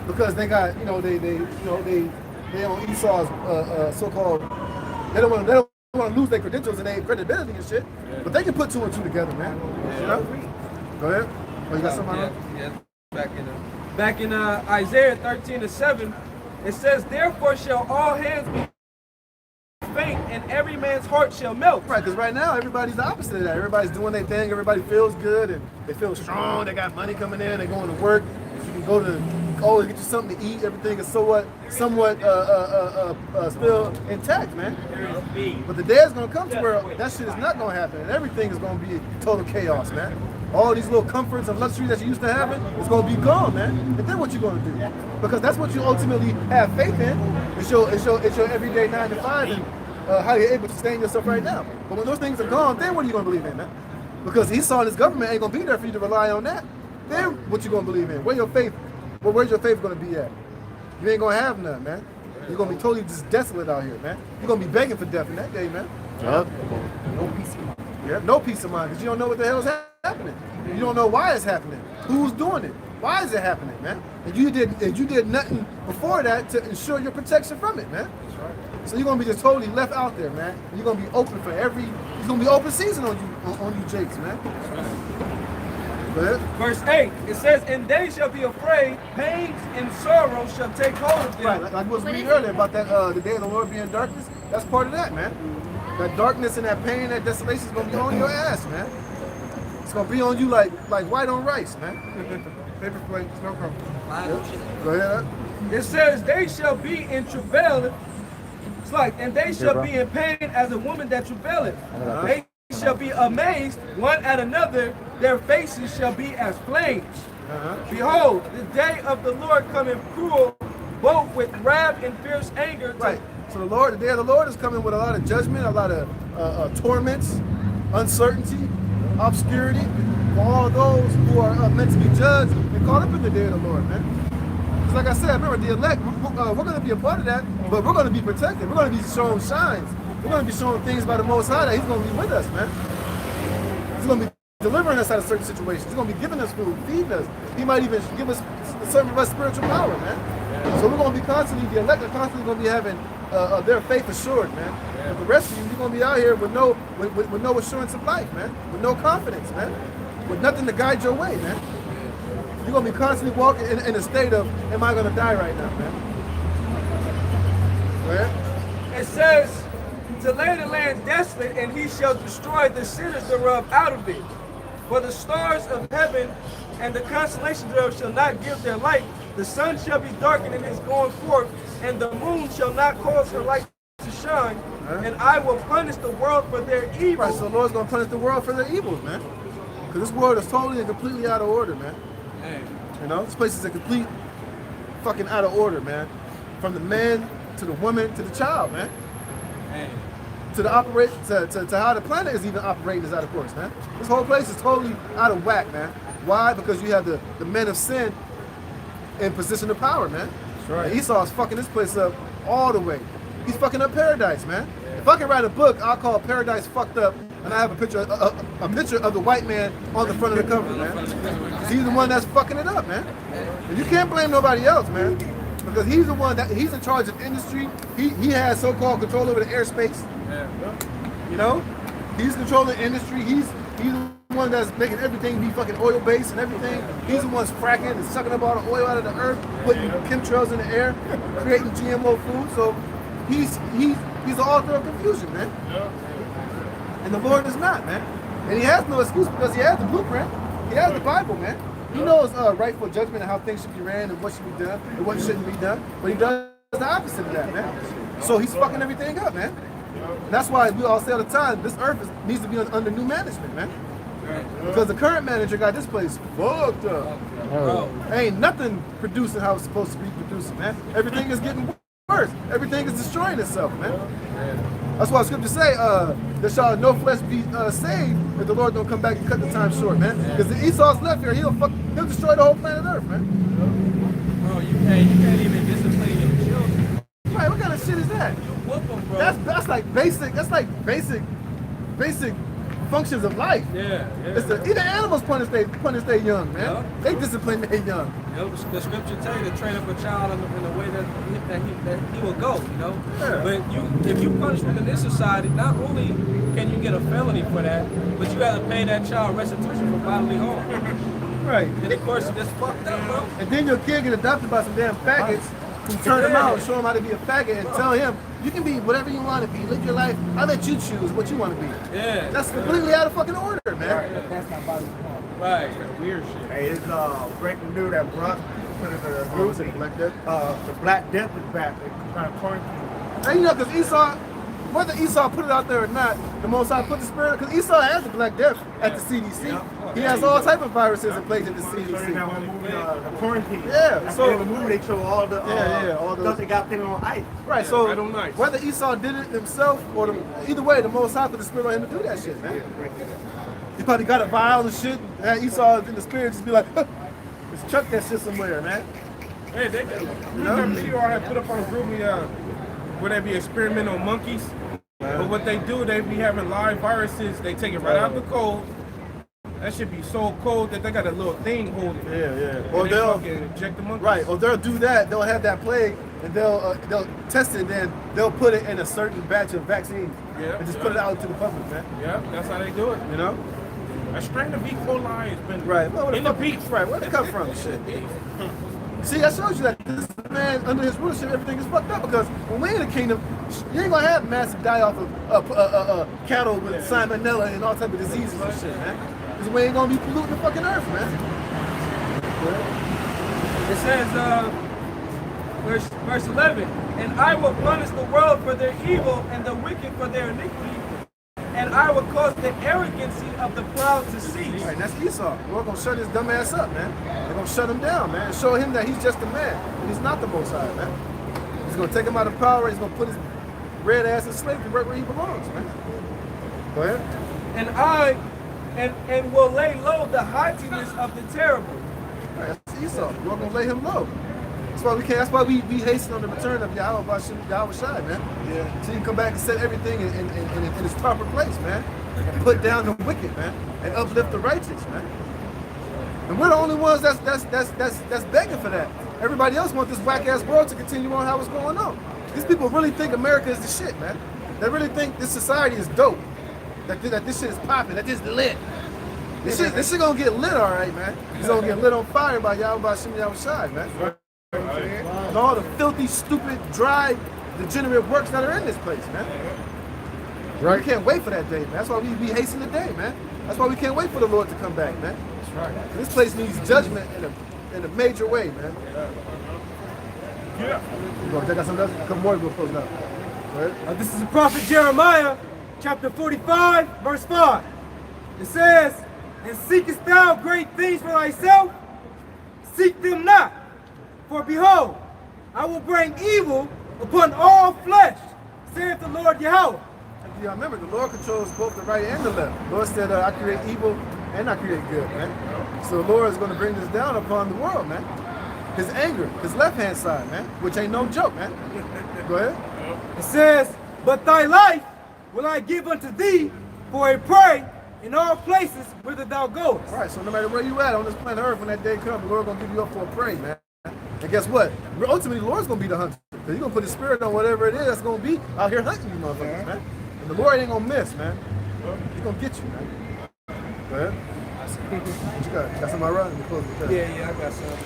because they got, they on Esau's so-called. They don't want to lose their credentials and their credibility and shit. But they can put 2 and 2 together, man. You know? Go ahead. Oh, you got something on? Yeah. Back in Isaiah 13:7, it says, "Therefore shall all hands be faint, and every man's heart shall melt." Right, because right now everybody's the opposite of that. Everybody's doing their thing. Everybody feels good and they feel strong. They got money coming in. They're going to work. You can go to always get you something to eat. Everything is somewhat still intact, man. But the day is gonna come to where that shit is not gonna happen, and everything is gonna be total chaos, man. All these little comforts and luxury that you used to have, it's gonna be gone, man. And then what you gonna do? Because that's what you ultimately have faith in. It's your everyday 9 to 5 and how you're able to sustain yourself right now. But when those things are gone, then what are you gonna believe in, man? Because Esau and his government ain't gonna be there for you to rely on that. Then what you gonna believe in? Where's your faith gonna be at? You ain't gonna have none, man. You're gonna be totally just desolate out here, man. You're gonna be begging for death in that day, man. Yep. No peace of mind. Yeah, no peace of mind, because you don't know what the hell is happening. You don't know why it's happening. Who's doing it? Why is it happening, man? And you did nothing before that to ensure your protection from it, man. So you're gonna be just totally left out there, man. You're gonna be open for it's gonna be open season on you Jakes, man. Go ahead. Verse 8, it says, "And they shall be afraid, pains and sorrow shall take hold of them." Right, like we was reading earlier about that the day of the Lord being darkness. That's part of that, man. that darkness and that pain, that desolation is gonna be on your ass, man. It's gonna be on you like white on rice, man. Paper plates, no problem. Go ahead. It says, they shall be in travail. It's like, and they shall be in pain as a woman that travaileth. They shall be amazed one at another. Their faces shall be as flames. Behold, the day of the Lord cometh cruel, both with wrath and fierce anger. Right. So the day of the Lord is coming with a lot of judgment, a lot of torments, uncertainty, obscurity for all those who are meant to be judged and caught up in the day of the Lord, man. Because like I said, remember the elect, we're going to be a part of that, but we're going to be protected. We're going to be shown signs. We're going to be shown things by the Most High that He's going to be with us, man. He's going to be delivering us out of certain situations. He's going to be giving us food, feeding us. He might even give us some of us spiritual power, man. So we're going to be constantly, the elect are constantly going to be having their faith assured, man. But the rest of you, you're going to be out here with no assurance of life, man. With no confidence, man. With nothing to guide your way, man. You're going to be constantly walking in a state of, am I going to die right now, man? Go ahead. It says, to lay the land desolate, and He shall destroy the sinners thereof out of it. For the stars of heaven and the constellations thereof shall not give their light. The sun shall be darkened in his going forth, and the moon shall not cause her light to shine. And I will punish the world for their evil. Right, so the Lord's going to punish the world for their evils, man. Because this world is totally and completely out of order, man. You know, this place is a complete fucking out of order, man. From the man to the woman to the child, man. To the to how the planet is even operating is out of course, man. This whole place is totally out of whack, man. Why? Because you have the men of sin in position of power, man. That's right. And Esau is fucking this place up all the way. He's fucking up paradise, man. If I can write a book, I'll call Paradise Fucked Up, and I have a picture of the white man on the front of the cover, man. He's the one that's fucking it up, man. And you can't blame nobody else, man. Because he's the one he's in charge of industry. He has so-called control over the airspace. You know? He's controlling industry. He's the one that's making everything be fucking oil-based and everything. He's the one that's fracking and sucking up all the oil out of the earth, putting chemtrails in the air, creating GMO food. So he's the author of confusion, man. And the Lord is not, man. And he has no excuse because he has the blueprint. He has the Bible, man. He knows rightful judgment and how things should be ran and what should be done and what shouldn't be done. But he does the opposite of that, man. So he's fucking everything up, man. And that's why we all say all the time, this earth needs to be under new management, man. Because the current manager got this place fucked up. Ain't nothing producing how it's supposed to be producing, man. Everything is getting worse. Everything is destroying itself, man. That's why scriptures say, there shall no flesh be saved if the Lord don't come back and cut the time short, man. Because the Esau's left here, he'll destroy the whole planet Earth, man. Bro, you can't even discipline your children. Right, what kind of shit is that? Whoop them, bro. That's like basic functions of life. Even animals punish their young, man. They discipline their young. The scripture tell you to train up a child in the way that he will go, you know. But if you punish them in this society, not only can you get a felony for that, but you got to pay that child restitution for bodily harm. Right. And of course, it's fucked up, bro. And then your kid get adopted by some damn faggots who turn him out and show him how to be a faggot and tell him, you can be whatever you want to be. Live your life. I'll let you choose what you want to be. That's completely out of fucking order, man. Right. That's not bodily harm. Right. Weird shit. Hey, it's breaking news that Brock put in the group. The Black Death? The Black Death is back. They're trying to quarantine. And you know, because Esau, whether Esau put it out there or not, the Most High put the spirit, because Esau has the Black Death at the CDC. He has all type of viruses in place at the CDC. So now we're moving the quarantine. Yeah, so in the movie they show all the all stuff they got things on ice. Right, so whether Esau did it himself or either way, the Most High put the spirit on him to do that shit, man. He probably got a vial and shit, and Esau in the spirit just be like, let's chuck that shit somewhere, man. Hey, they you all had put up on a group where they be experimenting on monkeys. But what they do, they be having live viruses. They take it right out of the cold. That should be so cold that they got a little thing holding it. Or they'll inject the monkeys. Right, or they'll do that. They'll have that plague, and they'll test it, and then they'll put it in a certain batch of vaccines, and just put it out to the public, man. Yeah, that's how they do it. You know, a strain of E. coli has been right. Well, in the beach. Right, where'd it come from? Shit. See, that shows you that this man, under his rulership, everything is fucked up. Because when we're in the kingdom, you ain't gonna have massive die-off of cattle with salmonella and all type of diseases and shit, man. Because we ain't gonna be polluting the fucking earth, man. It says, verse 11, and I will punish the world for their evil and the wicked for their iniquity, and I will cause the arrogancy of the proud to cease. Right, that's Esau. We're gonna shut his dumb ass up, man. They're gonna shut him down, man, and show him that he's just a man, and he's not the Most High, man. He's gonna take him out of power. He's gonna put his red ass in slavery right where he belongs, man. Go ahead. And will lay low the haughtiness of the terrible. Right, that's Esau. We're gonna lay him low. That's why we can't. That's why we hasten on the return of Yahweh Shai, man. Yeah. So you can come back and set everything in its proper place, man. And put down the wicked, man, and uplift the righteous, man. And we're the only ones that's begging for that. Everybody else wants this whack ass world to continue on how it's going on. These people really think America is the shit, man. They really think this society is dope. That this shit is popping. That this is lit. This shit gonna get lit, all right, man. It's gonna get lit on fire by Yahweh Shai, man. And all the filthy, stupid, dry, degenerate works that are in this place, man. Right. We can't wait for that day, man. That's why we hasten the day, man. That's why we can't wait for the Lord to come back, man. That's right. This place needs judgment in a major way, man. Yeah. I got something else. A couple more to go close out. Right. This is the prophet Jeremiah, chapter 45, verse 5. It says, and seekest thou great things for thyself? Seek them not. For behold, I will bring evil upon all flesh, saith the Lord Yahweh. Yeah, remember, the Lord controls both the right and the left. The Lord said, I create evil and I create good, man. So the Lord is going to bring this down upon the world, man. His anger, his left-hand side, man, which ain't no joke, man. Go ahead. It says, but thy life will I give unto thee for a prey in all places whither thou goest. All right, so no matter where you at on this planet Earth, when that day comes, the Lord going to give you up for a prey, man. And guess what? Ultimately, the Lord's going to be the hunter. Because he's going to put his spirit on whatever it is that's going to be out here hunting you motherfuckers, man. And the Lord ain't going to miss, man. He's going to get you, man. Go ahead. What you got? Got somebody running? Close with that. Yeah, I got some.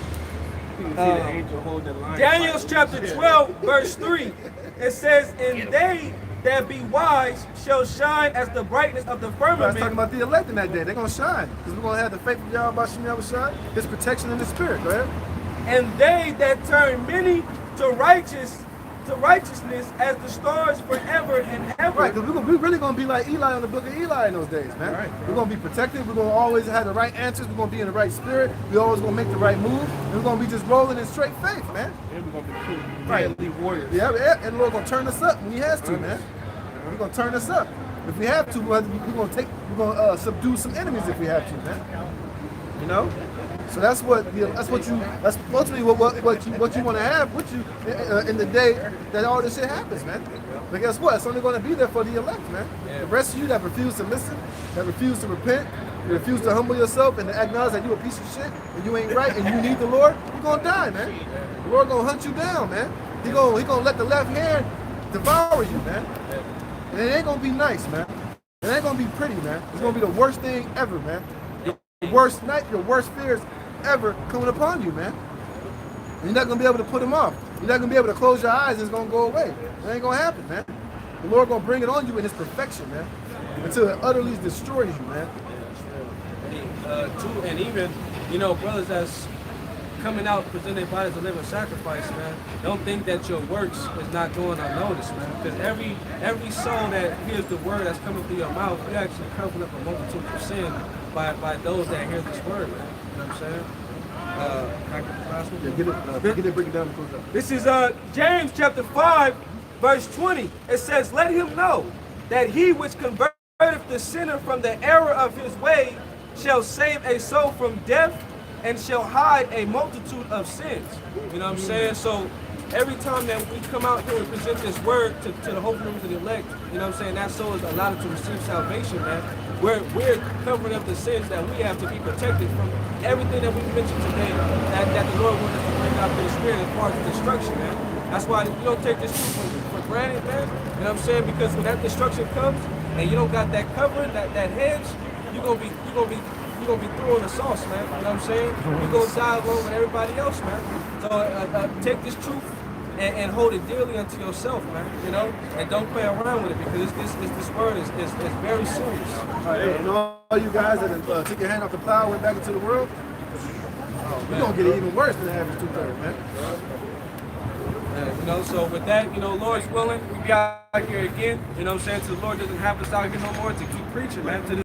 Daniel chapter 12, verse 3. It says, and they that be wise shall shine as the brightness of the firmament. I was talking about the elect in that day. They're going to shine. Because we're going to have the faith of Yahweh Shai, his protection in the spirit. Go ahead. And they that turn many to righteousness as the stars forever and ever. Right, because we're really going to be like Eli on the book of Eli in those days, man. Right. We're going to be protected. We're going to always have the right answers. We're going to be in the right spirit. We're always going to make the right move. And we're going to be just rolling in straight faith, man. And we're going to be true godly warriors. Yeah, and the Lord going to turn us up when he has to, man. We're going to turn us up. If we have to, we're going to subdue some enemies if we have to, man. You know? So that's ultimately what you want to have with you in the day that all this shit happens, man. But guess what? It's only going to be there for the elect, man. Yeah. The rest of you that refuse to listen, that refuse to repent, you refuse to humble yourself and to acknowledge that you a piece of shit and you ain't right and you need the Lord, you're going to die, man. The Lord going to hunt you down, man. He going to let the left hand devour you, man. And it ain't going to be nice, man. It ain't going to be pretty, man. It's going to be the worst thing ever, man. Your worst night, your worst fears ever coming upon you, man. And you're not going to be able to put them off. You're not going to be able to close your eyes and it's going to go away. It ain't going to happen, man. The Lord going to bring it on you in his perfection, man. Until it utterly destroys you, man. And even, brothers that's coming out, present their bodies as a living sacrifice, man. Don't think that your works is not going unnoticed, man. Because every soul that hears the word that's coming through your mouth, you're actually covering up a multitude of sin by those that hear this word, man. You know what I'm saying? Get it, break it down. This is James chapter 5, verse 20. It says, let him know that he which converteth the sinner from the error of his way shall save a soul from death and shall hide a multitude of sins. You know what I'm saying? So every time that we come out here and present this word to the hope members of the elect, you know what I'm saying, that soul is allowed to receive salvation, man. We're covering up the sins that we have to be protected from everything that we mentioned today that the Lord wants us to bring out to the spirit as far as destruction, man. That's why you don't take this truth for granted, man. You know what I'm saying? Because when that destruction comes and you don't got that covering, that hedge, you're gonna be you're going to be throwing the sauce, man. You know what I'm saying? You're going to die along with everybody else, man. So take this truth and hold it dearly unto yourself, man. You know? And don't play around with it because this word is very serious. Hey, and all you guys that took your hand off the plow, went back into the world, we're going to get it even worse than the average 2/3, man. You know, so with that, you know, Lord's willing, we be out here again. You know what I'm saying? So the Lord doesn't have us out here no more to keep preaching, man. To